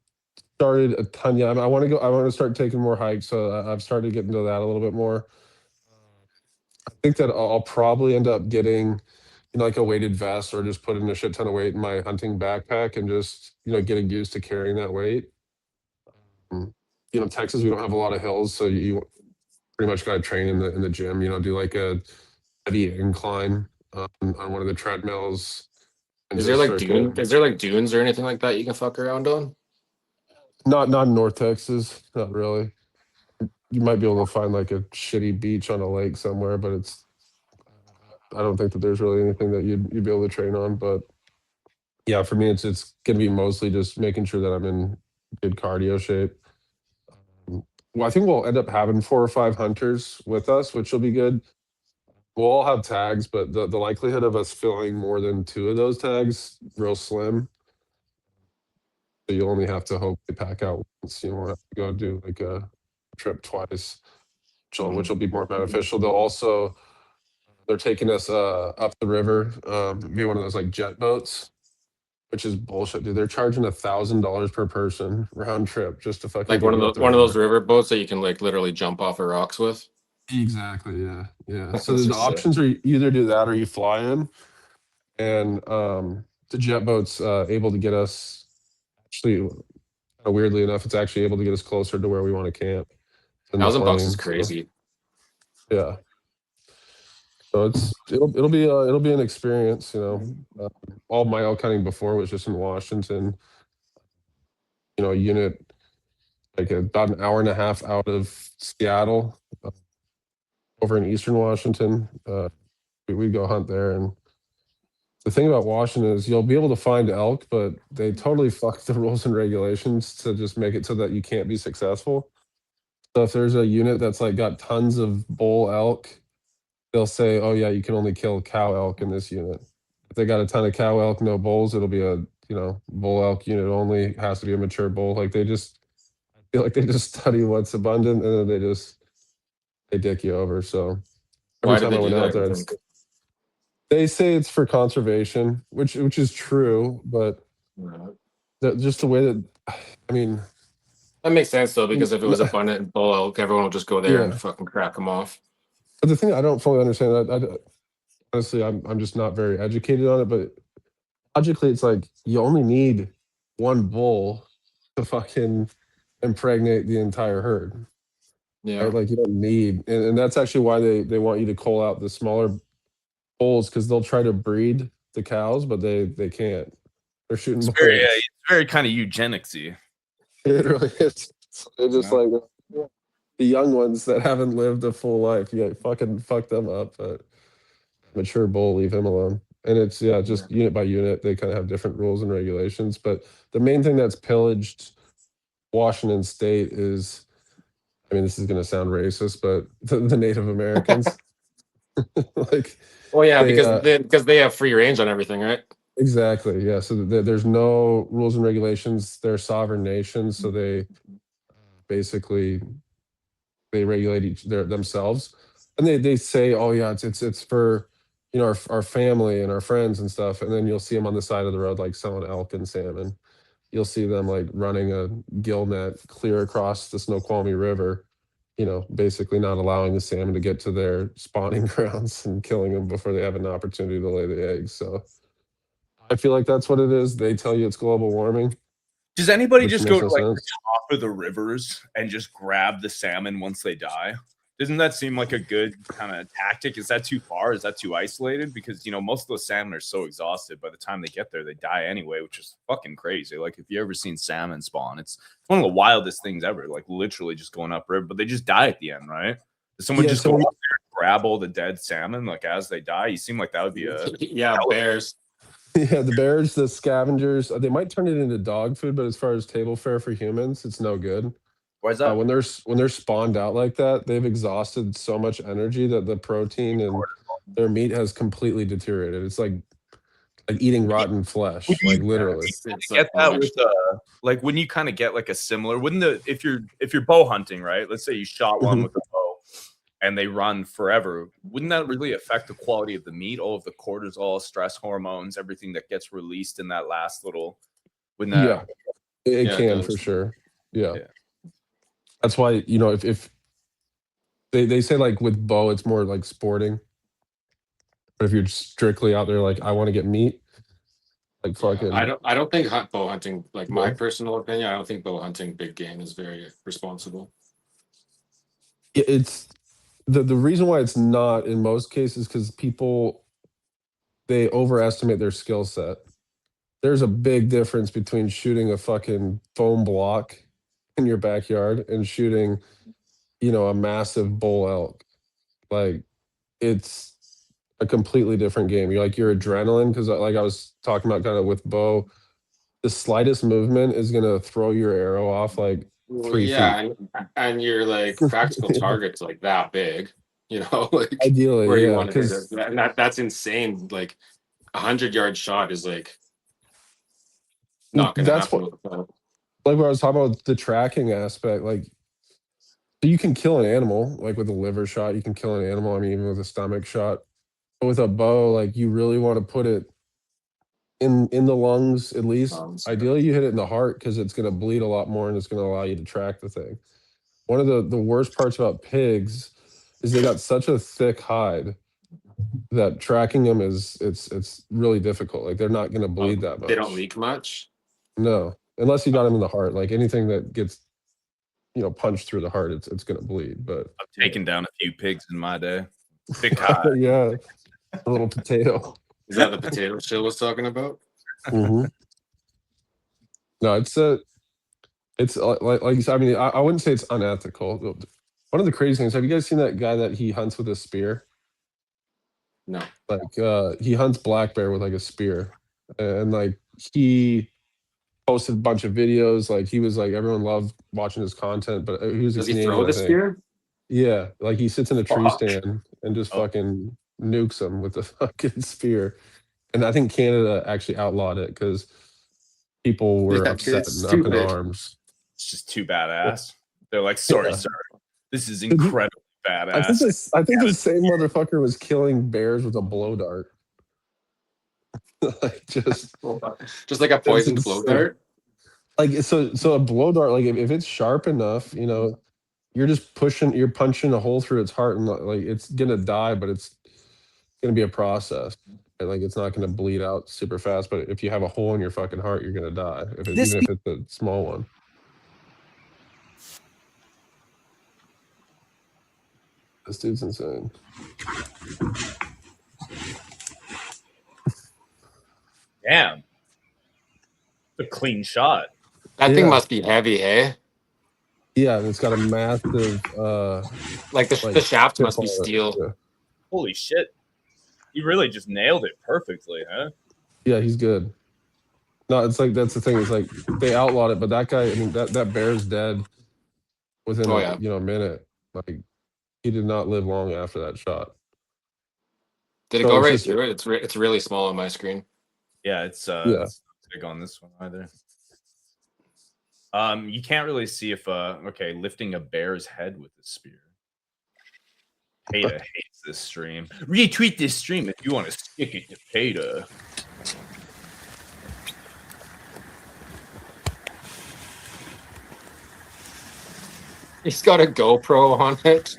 B: started a ton yet. I want to start taking more hikes, so I've started getting to that a little bit more. I think that I'll probably end up getting like a weighted vest, or just putting a shit ton of weight in my hunting backpack and just getting used to carrying that weight. Texas, we don't have a lot of hills, so you pretty much got to train in the gym. Do like a heavy incline on one of the treadmills.
C: Is there like dunes or anything like that you can fuck around on?
B: Not in North Texas, not really. You might be able to find like a shitty beach on a lake somewhere, but I don't think that there's really anything that you'd be able to train on. But yeah, for me, it's gonna be mostly just making sure that I'm in good cardio shape. Well, I think we'll end up having 4 or 5 hunters with us, which will be good. We'll all have tags, but the likelihood of us filling more than 2 of those tags real slim. So you'll only have to hopefully pack out once. You won't have to go do like a trip twice, which will be more beneficial. They're taking us up the river via one of those like jet boats, which is bullshit, dude. They're charging $1,000 per person round trip just to fucking
C: Like one
B: get
C: of
B: you
C: those
B: up the river.
C: river boats that you can like literally jump off of rocks with.
B: Exactly. Yeah. So
C: That's
B: the
C: just sick.
B: options are you either do that or you fly in, and the jet boat's able to get us. Actually, weirdly enough, it's actually able to get us closer to where we want to camp than the
C: $1,000
B: plane.
C: is
B: So,
C: crazy.
B: yeah. So it'll be an experience. All my elk hunting before was just in Washington. A unit like about an hour and a half out of Seattle, over in Eastern Washington. We'd go hunt there, and the thing about Washington is you'll be able to find elk, but they totally fuck the rules and regulations to just make it so that you can't be successful. So if there's a unit that's like got tons of bull elk, they'll say, oh yeah, you can only kill cow elk in this unit. If they got a ton of cow elk, no bulls, it'll be a bull elk unit only. Has to be a mature bull. Like I feel like they just study what's abundant, and then they dick you over. So every
C: Why did
B: time
C: they
B: I went
C: do
B: out
C: that,
B: there,
C: you think?
B: they say it's for conservation, which is true, but just the way that, I mean,
C: That makes sense though, because if it was abundant in bull elk, everyone would just go there and
B: Yeah.
C: fucking crack them off.
B: But the thing I don't fully understand, honestly, I'm just not very educated on it, but logically, it's like you only need one bull to fucking impregnate the entire herd.
C: Yeah.
B: Right? Like you don't need, and that's actually why they want you to cull out the smaller bulls, because they'll try to breed the cows, but they can't. They're shooting bullets.
D: It's very kind of eugenicsy.
B: It really is. They're just
D: Yeah.
B: like the young ones that haven't lived a full life. You fucking fuck them up. But mature bull, leave him alone. And it's just unit by unit. They kind of have different rules and regulations. But the main thing that's pillaged Washington State is, I mean, this is going to sound racist, but the Native Americans. Like,
C: Oh yeah,
B: they,
C: because they have free range on everything, right?
B: exactly, yeah. So there's no rules and regulations. They're sovereign nations, so they basically they regulate themselves, and they say, oh yeah, it's for our family and our friends and stuff. And then you'll see them on the side of the road like selling elk and salmon. You'll see them like running a gill net clear across the Snoqualmie River, basically not allowing the salmon to get to their spawning grounds and killing them before they have an opportunity to lay the eggs. So I feel like that's what it is. They tell you it's global warming,
D: Does anybody
B: which
D: just
B: makes
D: go to
B: no
D: like the
B: sense.
D: top of the rivers and just grab the salmon once they die? Doesn't that seem like a good kind of tactic? Is that too far? Is that too isolated? Because most of those salmon are so exhausted by the time they get there, they die anyway, which is fucking crazy. Like if you ever seen salmon spawn, it's one of the wildest things ever. Like literally just going upriver, but they just die at the end, right? Does someone just go up there and grab all the dead salmon like as they die? You seem like that would be a
C: bears.
B: Yeah, the bears, the scavengers, they might turn it into dog food, but as far as table fare for humans, it's no good.
D: Why is that?
B: When they're spawned out like that, they've exhausted so much energy that the protein in their meat has completely deteriorated. It's like eating rotten flesh, like literally.
D: Get that with like when you kind of get like a similar, wouldn't if you're bow hunting, right? Let's say you shot one with a bow and they run forever, wouldn't that really affect the quality of the meat? All of the cortisol, stress hormones, everything that gets released in that last little, wouldn't that?
B: Yeah, it can for sure. Yeah. That's why, if they say like with bow, it's more like sporting. But if you're strictly out there, like I want to get meat, like fucking.
C: I don't think bow hunting, like my personal opinion, I don't think bow hunting big game is very responsible.
B: It's the reason why it's not in most cases because people they overestimate their skill set. There's a big difference between shooting a fucking foam block in your backyard and shooting, a massive bull elk. Like it's a completely different game. You're like your adrenaline, because like I was talking about kind of with bow, the slightest movement is gonna throw your arrow off like 3 feet.
C: And your like practical target's like that big, like
B: Ideally,
C: where you
B: yeah,
C: want to hit it. And that's insane. Like 100-yard shot is like not gonna happen with the bow.
B: Like what I was talking about the tracking aspect, like so you can kill an animal, like with a liver shot, you can kill an animal. I mean, even with a stomach shot. But with a bow, like you really want to put it in the lungs at least. Ideally, you hit it in the heart because it's going to bleed a lot more and it's going to allow you to track the thing. One of the worst parts about pigs is they got such a thick hide that tracking them it's really difficult. Like they're not going to bleed that much.
C: They don't leak much.
B: No, unless you got them in the heart. Like anything that gets punched through the heart, it's going to bleed. But
D: I've taken down a few pigs in my day. Big hide.
B: Yeah, a little potato.
C: Is that the potato Shill was talking about?
B: No, it's like you said. I mean, I wouldn't say it's unethical. One of the crazy things. Have you guys seen that guy that he hunts with a spear?
C: No.
B: Like he hunts black bear with like a spear, and like he posted a bunch of videos. Like he was like everyone loved watching his content, but he was.
C: Does he throw the spear?
B: Yeah, like he sits in a tree stand and just fucking nukes them with the fucking spear. And I think Canada actually outlawed it because people were upset and up in arms.
D: It's just too badass. They're like, sorry, sir. This is incredibly badass.
B: I think the same motherfucker was killing bears with a blow dart. Like just
C: like a poisoned blow dart.
B: Like so a blow dart, like if it's sharp enough, you're just you're punching a hole through its heart, and like it's gonna die, but it's gonna be a process. And like it's not gonna bleed out super fast. But if you have a hole in your fucking heart, you're gonna die. Even if it's a small one. This dude's insane.
D: Damn. A clean shot.
C: That thing must be heavy, hey?
B: Yeah, and it's got a massive
C: the shaft must be steel.
B: Yeah.
D: Holy shit. You really just nailed it perfectly, huh?
B: Yeah, he's good. No, it's like that's the thing. It's like they outlawed it, but that guy, I mean, that bear's dead within a minute. Like he did not live long after that shot.
C: Did it
B: So
C: go
B: it's
C: right
B: just-
C: through it? It's really small on my screen.
D: Yeah, it's
B: Yeah.
D: it's not big on this one either. You can't really see if okay, lifting a bear's head with a spear. Peta hates this stream. Retweet this stream if you want to stick it to Peta.
C: He's got a GoPro on it.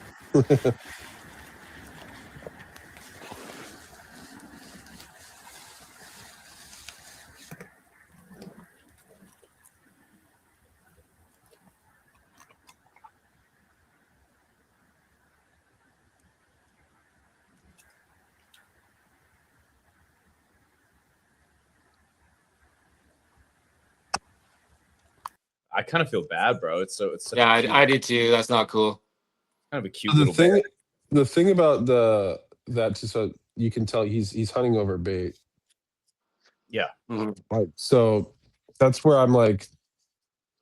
D: I kind of feel bad, bro. It's such
C: Yeah,
D: a cute,
C: I do too. That's not cool.
D: kind of a cute
B: the
D: little
B: thing,
D: bear.
B: the thing about that, so you can tell he's hunting over bait.
D: Yeah.
B: Like, so that's where I'm like,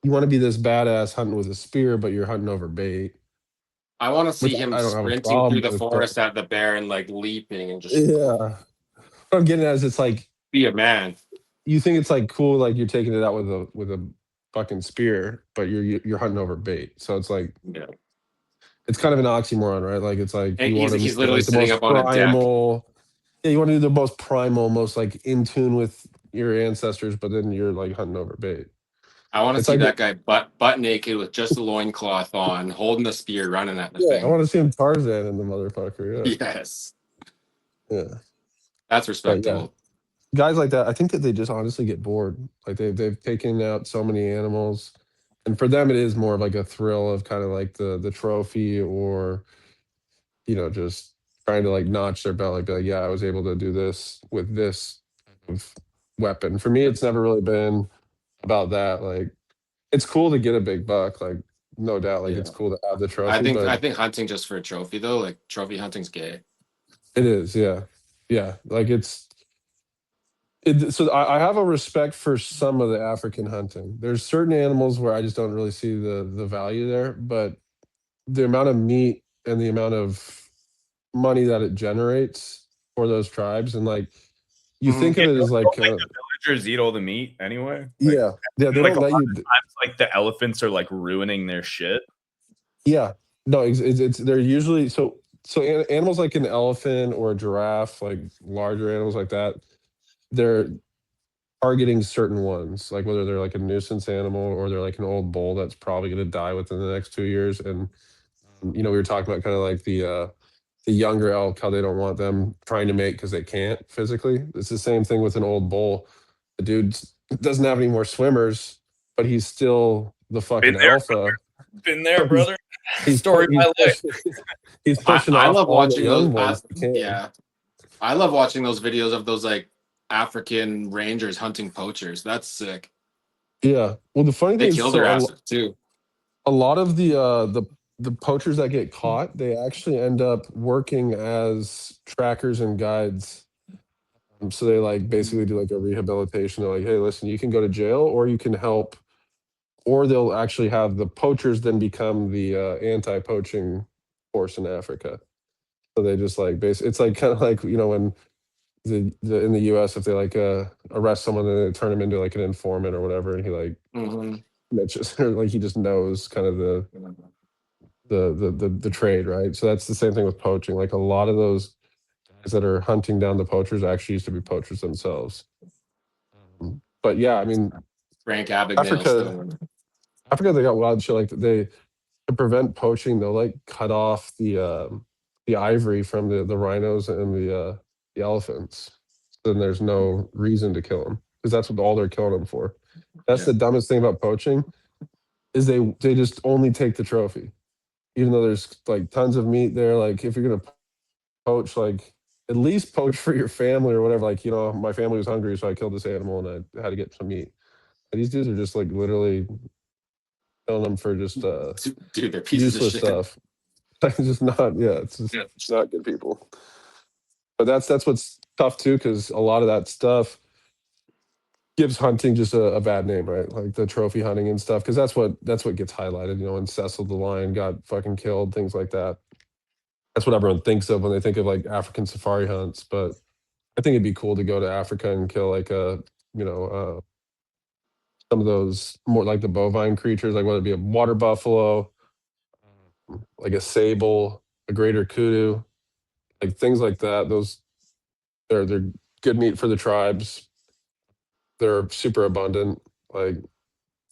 B: you want to be this badass hunting with a spear, but you're hunting over bait.
C: I want to see
B: Which
C: him
B: I don't have a
C: sprinting
B: problem
C: through the
B: with, but-
C: forest at the bear and like leaping and just
B: Yeah. What I'm getting at is it's like,
C: be a man.
B: you think it's like cool, like you're taking it out with a fucking spear, but you're hunting over bait. So it's like,
C: Yeah.
B: it's kind of an oxymoron, right? Like it's like
C: And
B: you want to
C: he's literally
B: like the
C: sitting
B: most
C: up on a deck.
B: primal. Yeah, you want to do the most primal, most like in tune with your ancestors, but then you're like hunting over bait.
C: I want to
B: It's
C: see
B: like-
C: that guy butt naked with just a loincloth on, holding the spear, running at the
B: Yeah, I
C: thing.
B: want to see him Tarzan in the motherfucker. Yeah,
C: Yes,
B: yeah.
C: that's respectable.
B: Guys like that, I think that they just honestly get bored. Like they've taken out so many animals, and for them it is more of like a thrill of kind of like the trophy, or just trying to like notch their belt, like be like, yeah, I was able to do this with this type of weapon. For me, it's never really been about that. Like, it's cool to get a big buck, like no doubt. Like it's cool to have the trophy.
C: I
B: but
C: think hunting just for a trophy though, like trophy hunting's gay.
B: it is, yeah, yeah. Like so I have a respect for some of the African hunting. There's certain animals where I just don't really see the value there, but the amount of meat and the amount of money that it generates for those tribes, and like you think of it as like,
D: the villagers eat all the meat anyway.
B: yeah, they
D: like
B: don't let you.
D: Times, like the elephants are like ruining their shit.
B: Yeah, no, it's they're usually so animals like an elephant or a giraffe, like larger animals like that, they're targeting certain ones, like whether they're like a nuisance animal or they're like an old bull that's probably going to die within the next 2 years. And we were talking about kind of like the younger elk, how they don't want them trying to mate because they can't physically. It's the same thing with an old bull. The dude doesn't have any more swimmers, but he's still the fucking alpha.
D: Been there, brother.
B: He's
D: Story of my life.
B: He's pushing
C: I
B: off
C: love
B: all the
C: watching
B: young
C: those.
B: ones. that can.
C: Yeah, I love watching those videos of those like African rangers hunting poachers. That's sick.
B: Yeah. Well, the funny
C: They
B: thing is,
C: kill
B: so
C: their asses too.
B: a lot of the poachers that get caught, they actually end up working as trackers and guides. So they like basically do like a rehabilitation. They're like, hey, listen, you can go to jail or you can help, or they'll actually have the poachers then become the anti-poaching force in Africa. So they just like it's like kind of like when the in the US, if they like arrest someone and they turn him into like an informant or whatever, and he like that's just like he just knows kind of the trade, right? So that's the same thing with poaching. Like a lot of those guys that are hunting down the poachers actually used to be poachers themselves. But yeah, I mean,
C: Frank Abagnale.
B: Africa, they got wild shit. Like to prevent poaching, they'll like cut off the ivory from the rhinos and the elephants. Then there's no reason to kill them because that's what all they're killing them for. That's the dumbest thing about poaching is they just only take the trophy, even though there's like tons of meat there. Like if you're gonna poach, like at least poach for your family or whatever. Like my family was hungry, so I killed this animal and I had to get some meat. And these dudes are just like literally killing them for just
C: dude, they're pieces
B: useless
C: of shit.
B: stuff. It's just not, it's not good people. But that's what's tough too, because a lot of that stuff gives hunting just a bad name, right? Like the trophy hunting and stuff, because that's what gets highlighted. When Cecil the lion got fucking killed, things like that. That's what everyone thinks of when they think of like African safari hunts. But I think it'd be cool to go to Africa and kill like some of those more like the bovine creatures, like whether it be a water buffalo, like a sable, a greater kudu, like things like that. Those they're good meat for the tribes. They're super abundant. Like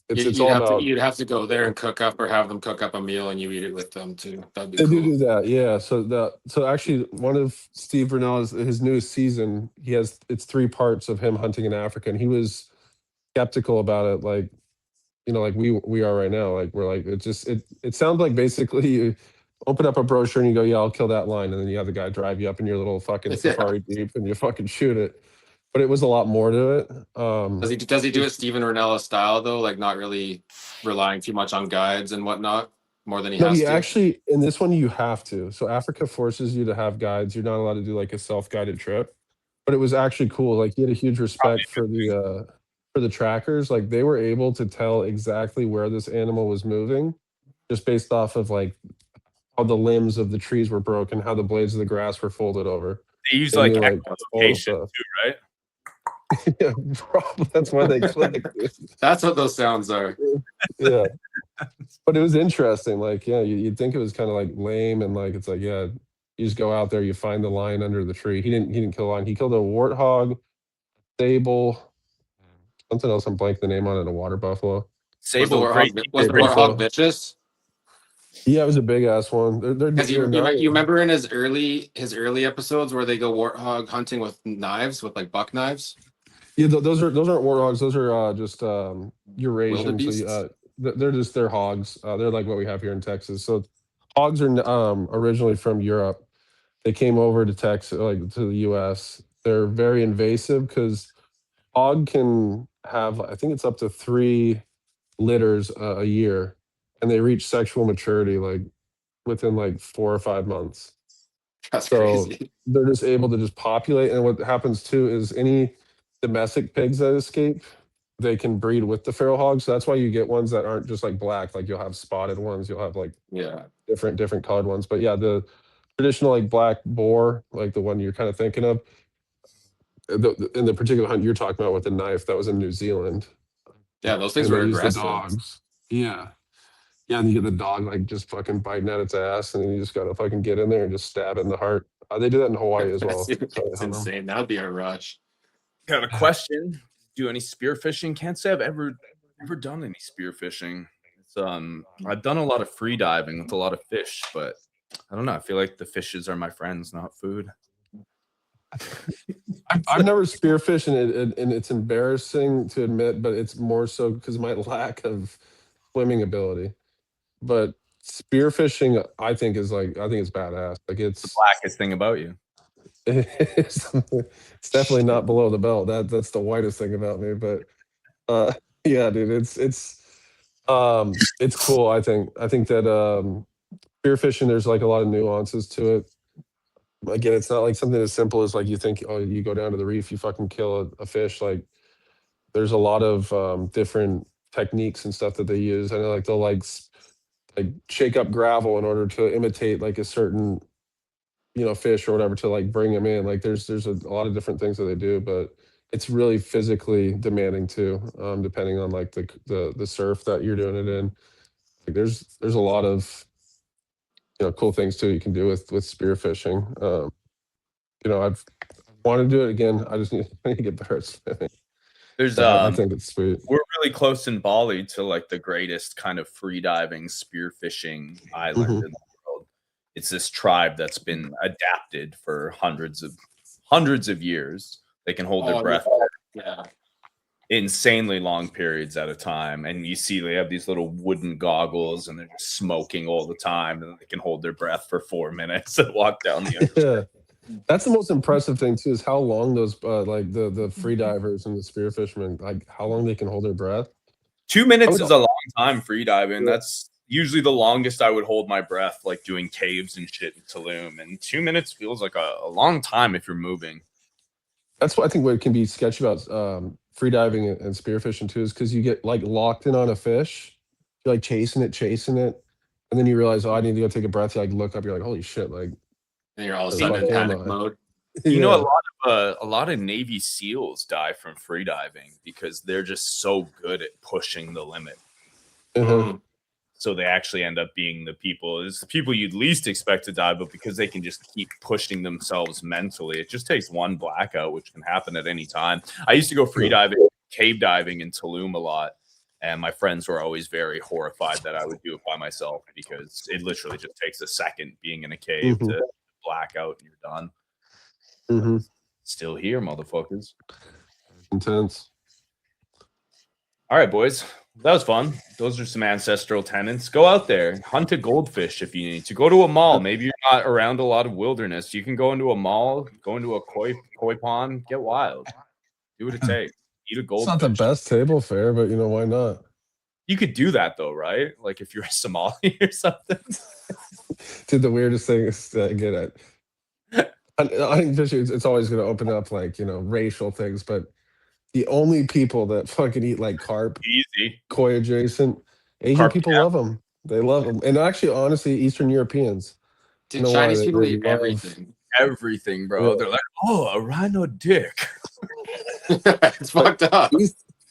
B: it's all about.
C: You'd have to go there and cook up, or have them cook up a meal and you eat it with them too. That'd be
B: They
C: cool.
B: do that, yeah. So actually, one of Steve Vernell's his newest season, it's 3 parts of him hunting in Africa, and he was skeptical about it, like like we are right now. Like we're like it sounds like basically you open up a brochure and you go, yeah, I'll kill that line, and then you have the guy drive you up in your little fucking safari jeep and you fucking shoot it. But it was a lot more to it.
C: Does he do it Steven Ornella style though? Like not really relying too much on guides and whatnot, more than he
B: No,
C: has
B: he
C: to?
B: actually in this one you have to. So Africa forces you to have guides. You're not allowed to do like a self-guided trip. But it was actually cool. Like he had a huge respect for the trackers. Like they were able to tell exactly where this animal was moving, just based off of like how the limbs of the trees were broken, how the blades of the grass were folded over.
D: They use
B: They
D: like
B: knew, all the
D: echolocation
B: stuff.
D: too, right?
B: Yeah, probably. That's why they clicked.
C: That's what those sounds are.
B: Yeah, but it was interesting. Like, yeah, you'd think it was kind of like lame, and like it's like, yeah, you just go out there, you find the lion under the tree. He didn't kill a lion. He killed a warthog, sable, something else. I'm blanking the name on it. A water buffalo.
C: Was the warthog vicious?
B: Yeah, it was a big ass one.
C: Because you remember in his early episodes where they go warthog hunting with knives, with like buck knives.
B: Yeah, those aren't warthogs. Those are just Eurasian. So, they're hogs. They're like what we have here in Texas. So hogs are originally from Europe. They came over to Texas, like to the U.S. They're very invasive because hog can have, I think it's up to 3 litters a year, and they reach sexual maturity like within like 4 or 5 months.
C: That's
B: So
C: crazy.
B: they're just able to just populate. And what happens too is any domestic pigs that escape, they can breed with the feral hogs. So that's why you get ones that aren't just like black. Like you'll have spotted ones, you'll have like different colored ones. But yeah, the traditional like black boar, like the one you're kind of thinking of, in the particular hunt you're talking about with the knife, that was in New Zealand.
C: Yeah, those things
B: And
C: were
B: they use the
C: aggressive.
B: dogs. Yeah. Yeah, and you get the dog like just fucking biting at its ass, and then you just gotta fucking get in there and just stab it in the heart. They do that in Hawaii as well.
C: It's insane. That'd be a rush.
D: Got a question. Do any spearfishing? Can't say I've ever done any spearfishing. It's I've done a lot of free diving with a lot of fish, but I don't know. I feel like the fishes are my friends, not food.
B: I've never spearfished, and it's embarrassing to admit, but it's more so because of my lack of swimming ability. But spearfishing, I think it's badass. Like it's
D: the blackest thing about you.
B: It's definitely not below the belt. That's the whitest thing about me. But yeah, dude, it's cool. I think that spearfishing, there's like a lot of nuances to it. Again, it's not like something as simple as like you think, oh, you go down to the reef, you fucking kill a fish. Like there's a lot of different techniques and stuff that they use. I know like they'll like shake up gravel in order to imitate like a certain fish or whatever to like bring them in. Like there's a lot of different things that they do, but it's really physically demanding too, depending on like the surf that you're doing it in. Like there's a lot of cool things too you can do with spearfishing. I've wanted to do it again. I just need to get better at swimming.
D: There's
B: I think it's sweet.
D: We're really close in Bali to like the greatest kind of free diving spearfishing island in the world. It's this tribe that's been adapted for hundreds of years. They can hold their breath insanely long periods at a time. And you see they have these little wooden goggles and they're just smoking all the time, and they can hold their breath for 4 minutes and walk down the ocean.
B: That's the most impressive thing too, is how long those like the free divers and the spear fishermen, like how long they can hold their breath.
D: 2 minutes is a long time free diving. That's usually the longest I would hold my breath, like doing caves and shit in Tulum. And 2 minutes feels like a long time if you're moving.
B: That's what I think what can be sketchy about free diving and spearfishing too, is because you get like locked in on a fish, you're like chasing it, and then you realize, oh, I need to go take a breath. You like look up, you're like, holy shit, like
C: And you're all of a
B: Fuck
C: sudden in
B: yeah,
C: panic
B: man.
C: mode.
D: You know,
B: Yeah.
D: a lot of Navy SEALs die from free diving because they're just so good at pushing the limit.
B: Mhm.
D: So they actually end up being the people you'd least expect to die, but because they can just keep pushing themselves mentally, it just takes one blackout, which can happen at any time. I used to go free diving, cave diving in Tulum a lot, and my friends were always very horrified that I would do it by myself because it literally just takes a second being in a cave to black out and you're done.
B: Mhm.
D: Still here, motherfuckers.
B: Intense.
D: All right, boys. That was fun. Those are some ancestral tenets. Go out there, hunt a goldfish if you need to. Go to a mall. Maybe you're not around a lot of wilderness. You can go into a mall, go into a koi pond, get wild. Do what it takes. Eat a
B: It's
D: goldfish.
B: not the best table fare, but you know, why not?
D: You could do that though, right? Like if you're a Somali or something.
B: Dude, the weirdest thing is to get at. I think fishing, it's always going to open up like, you know, racial things, but the only people that fucking eat like carp,
D: Easy.
B: koi adjacent, Asian
D: Carp,
B: people love them. They love them. And actually, honestly, Eastern Europeans.
C: Dude,
B: You know
C: Chinese
B: why?
C: people
B: They
C: eat
B: love-
C: everything.
D: Everything, bro.
B: Yeah.
D: They're like, oh, a rhino dick.
C: It's fucked up.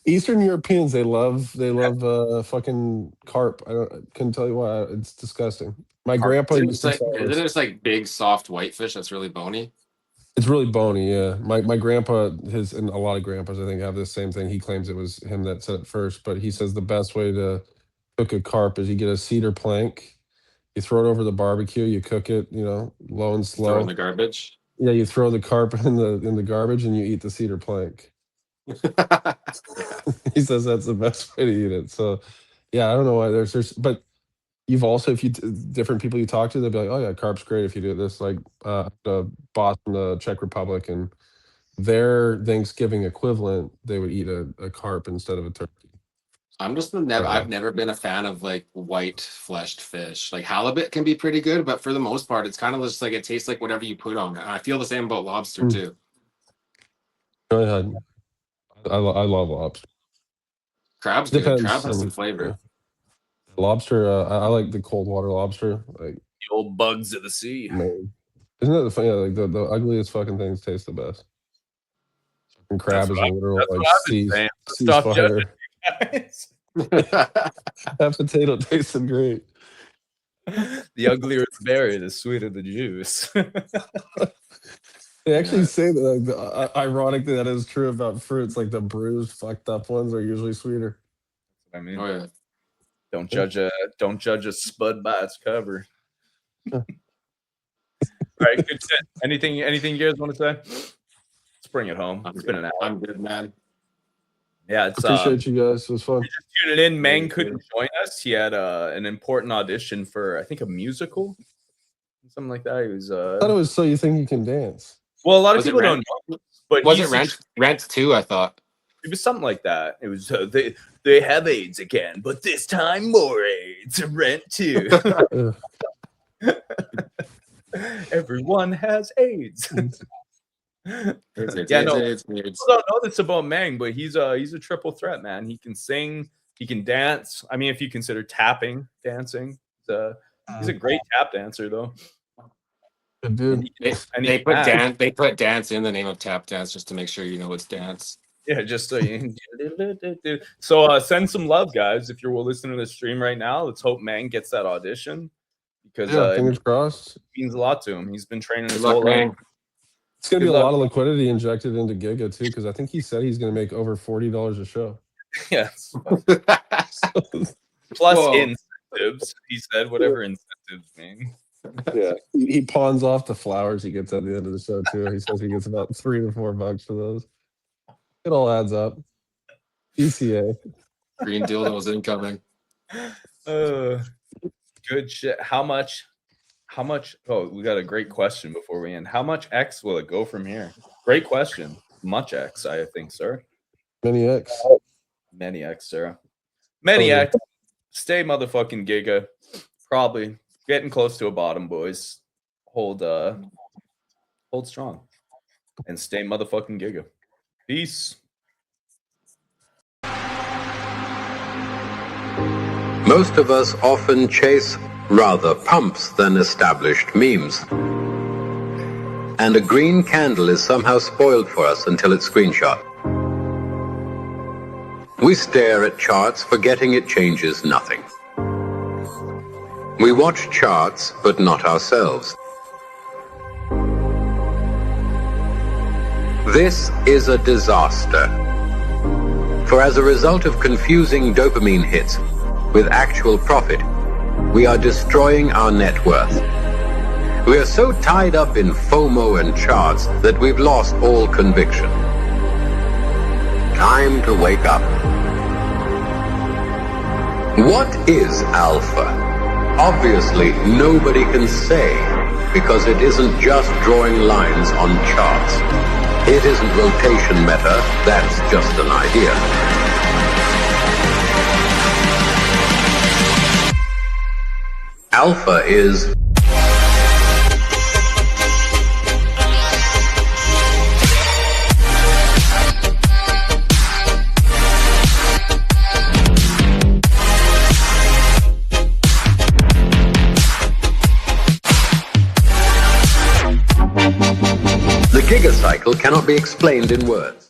B: Eastern Europeans, they love fucking carp. Couldn't tell you why. It's disgusting. My grandpa
C: Isn't
B: used to tell
C: it
B: us.
C: just like big soft whitefish that's really bony?
B: It's really bony, yeah. My grandpa, and a lot of grandpas, I think, have this same thing. He claims it was him that said it first, but he says the best way to cook a carp is you get a cedar plank, you throw it over the barbecue, you cook it, you know, low and
C: Throw
B: slow.
C: in the garbage.
B: Yeah, you throw the carp in the garbage and you eat the cedar plank. He says that's the best way to eat it. So, yeah, I don't know why there's, but you've also, if you different people you talk to, they'll be like, oh yeah, carp's great if you do this. Like the Boston, the Czech Republic, and their Thanksgiving equivalent, they would eat a carp instead of a turkey.
C: I've never been a fan of like white fleshed fish. Like halibut can be pretty good, but for the most part, it's kind of just like it tastes like whatever you put on it. And I feel the same about lobster too.
B: Go ahead. I love lobster.
C: Crab's good.
B: Depends.
C: Crab has some flavor.
B: Lobster, I like the cold water lobster. Like,
D: The old bugs of the sea.
B: man, isn't that the funny? Like the ugliest fucking things taste the best. And crab is a literal
D: That's
B: like
D: what I've been saying. Stop
B: fire.
D: Guys.
B: That potato tasted great.
D: The uglier the berry, the sweeter the juice.
B: They actually say that, like, ironically, that is true about fruits. Like the bruised, fucked up ones are usually sweeter.
D: I mean,
C: Oh yeah.
D: don't judge a spud by its cover. All right, good shit. Anything you guys want to say? Let's bring it home. It's been an hour.
C: I'm good, man.
D: Yeah, it's
B: Appreciate you guys. It was fun.
D: just tuning in. Mang couldn't join us. He had an important audition for, I think, a musical, something like that. He was.
B: I thought it was So You Think You Can Dance.
D: Well, a lot of
C: Was it
D: people don't
C: Rent?
D: know, but
C: Was
D: he's-
C: it Rent 2, I thought.
D: It was something like that. It was they have AIDS again, but this time more AIDS. Rent too. Everyone has AIDS.
C: It's
D: Yeah, no.
C: it's
D: People don't know this about Mang, but he's a triple threat, man. He can sing, he can dance. I mean, if you consider tapping dancing, he's a great tap dancer, though.
B: Dude,
C: They put dance in the name of tap dance just to make sure you know it's dance.
D: Yeah, just so you. So send some love, guys. If you're listening to the stream right now, let's hope Mang gets that audition because
B: yeah,
D: it
B: fingers crossed.
D: means a lot to him. He's been training his
C: Good luck,
D: whole life.
C: man.
B: It's gonna be
D: Good
B: a
D: luck.
B: lot of liquidity injected into Giga too, because I think he said he's gonna make over $40 a show.
D: Yes. Plus
C: Whoa.
D: incentives. He said whatever incentives mean.
B: Yeah, he pawns off the flowers he gets at the end of the show too. He says he gets about $3 to $4 for those. It all adds up. ECA.
C: Green dildos incoming.
D: Good shit. How much? Oh, we got a great question before we end. How much X will it go from here? Great question. Much X, I think, sir.
B: Many X.
D: Many X, sir. Many X. Stay motherfucking Giga. Probably getting close to a bottom, boys. Hold strong. And stay motherfucking Giga. Peace.
A: Most of us often chase rather pumps than established memes. and a green candle is somehow spoiled for us until it's screenshot. We stare at charts, forgetting it changes nothing. We watch charts, but not ourselves. This is a disaster. For as a result of confusing dopamine hits with actual profit, we are destroying our net worth. We are so tied up in FOMO and charts that we've lost all conviction. Time to wake up. What is alpha? Obviously, nobody can say, because it isn't just drawing lines on charts. It isn't rotation meta, that's just an idea. Alpha is the gigacycle cannot be explained in words.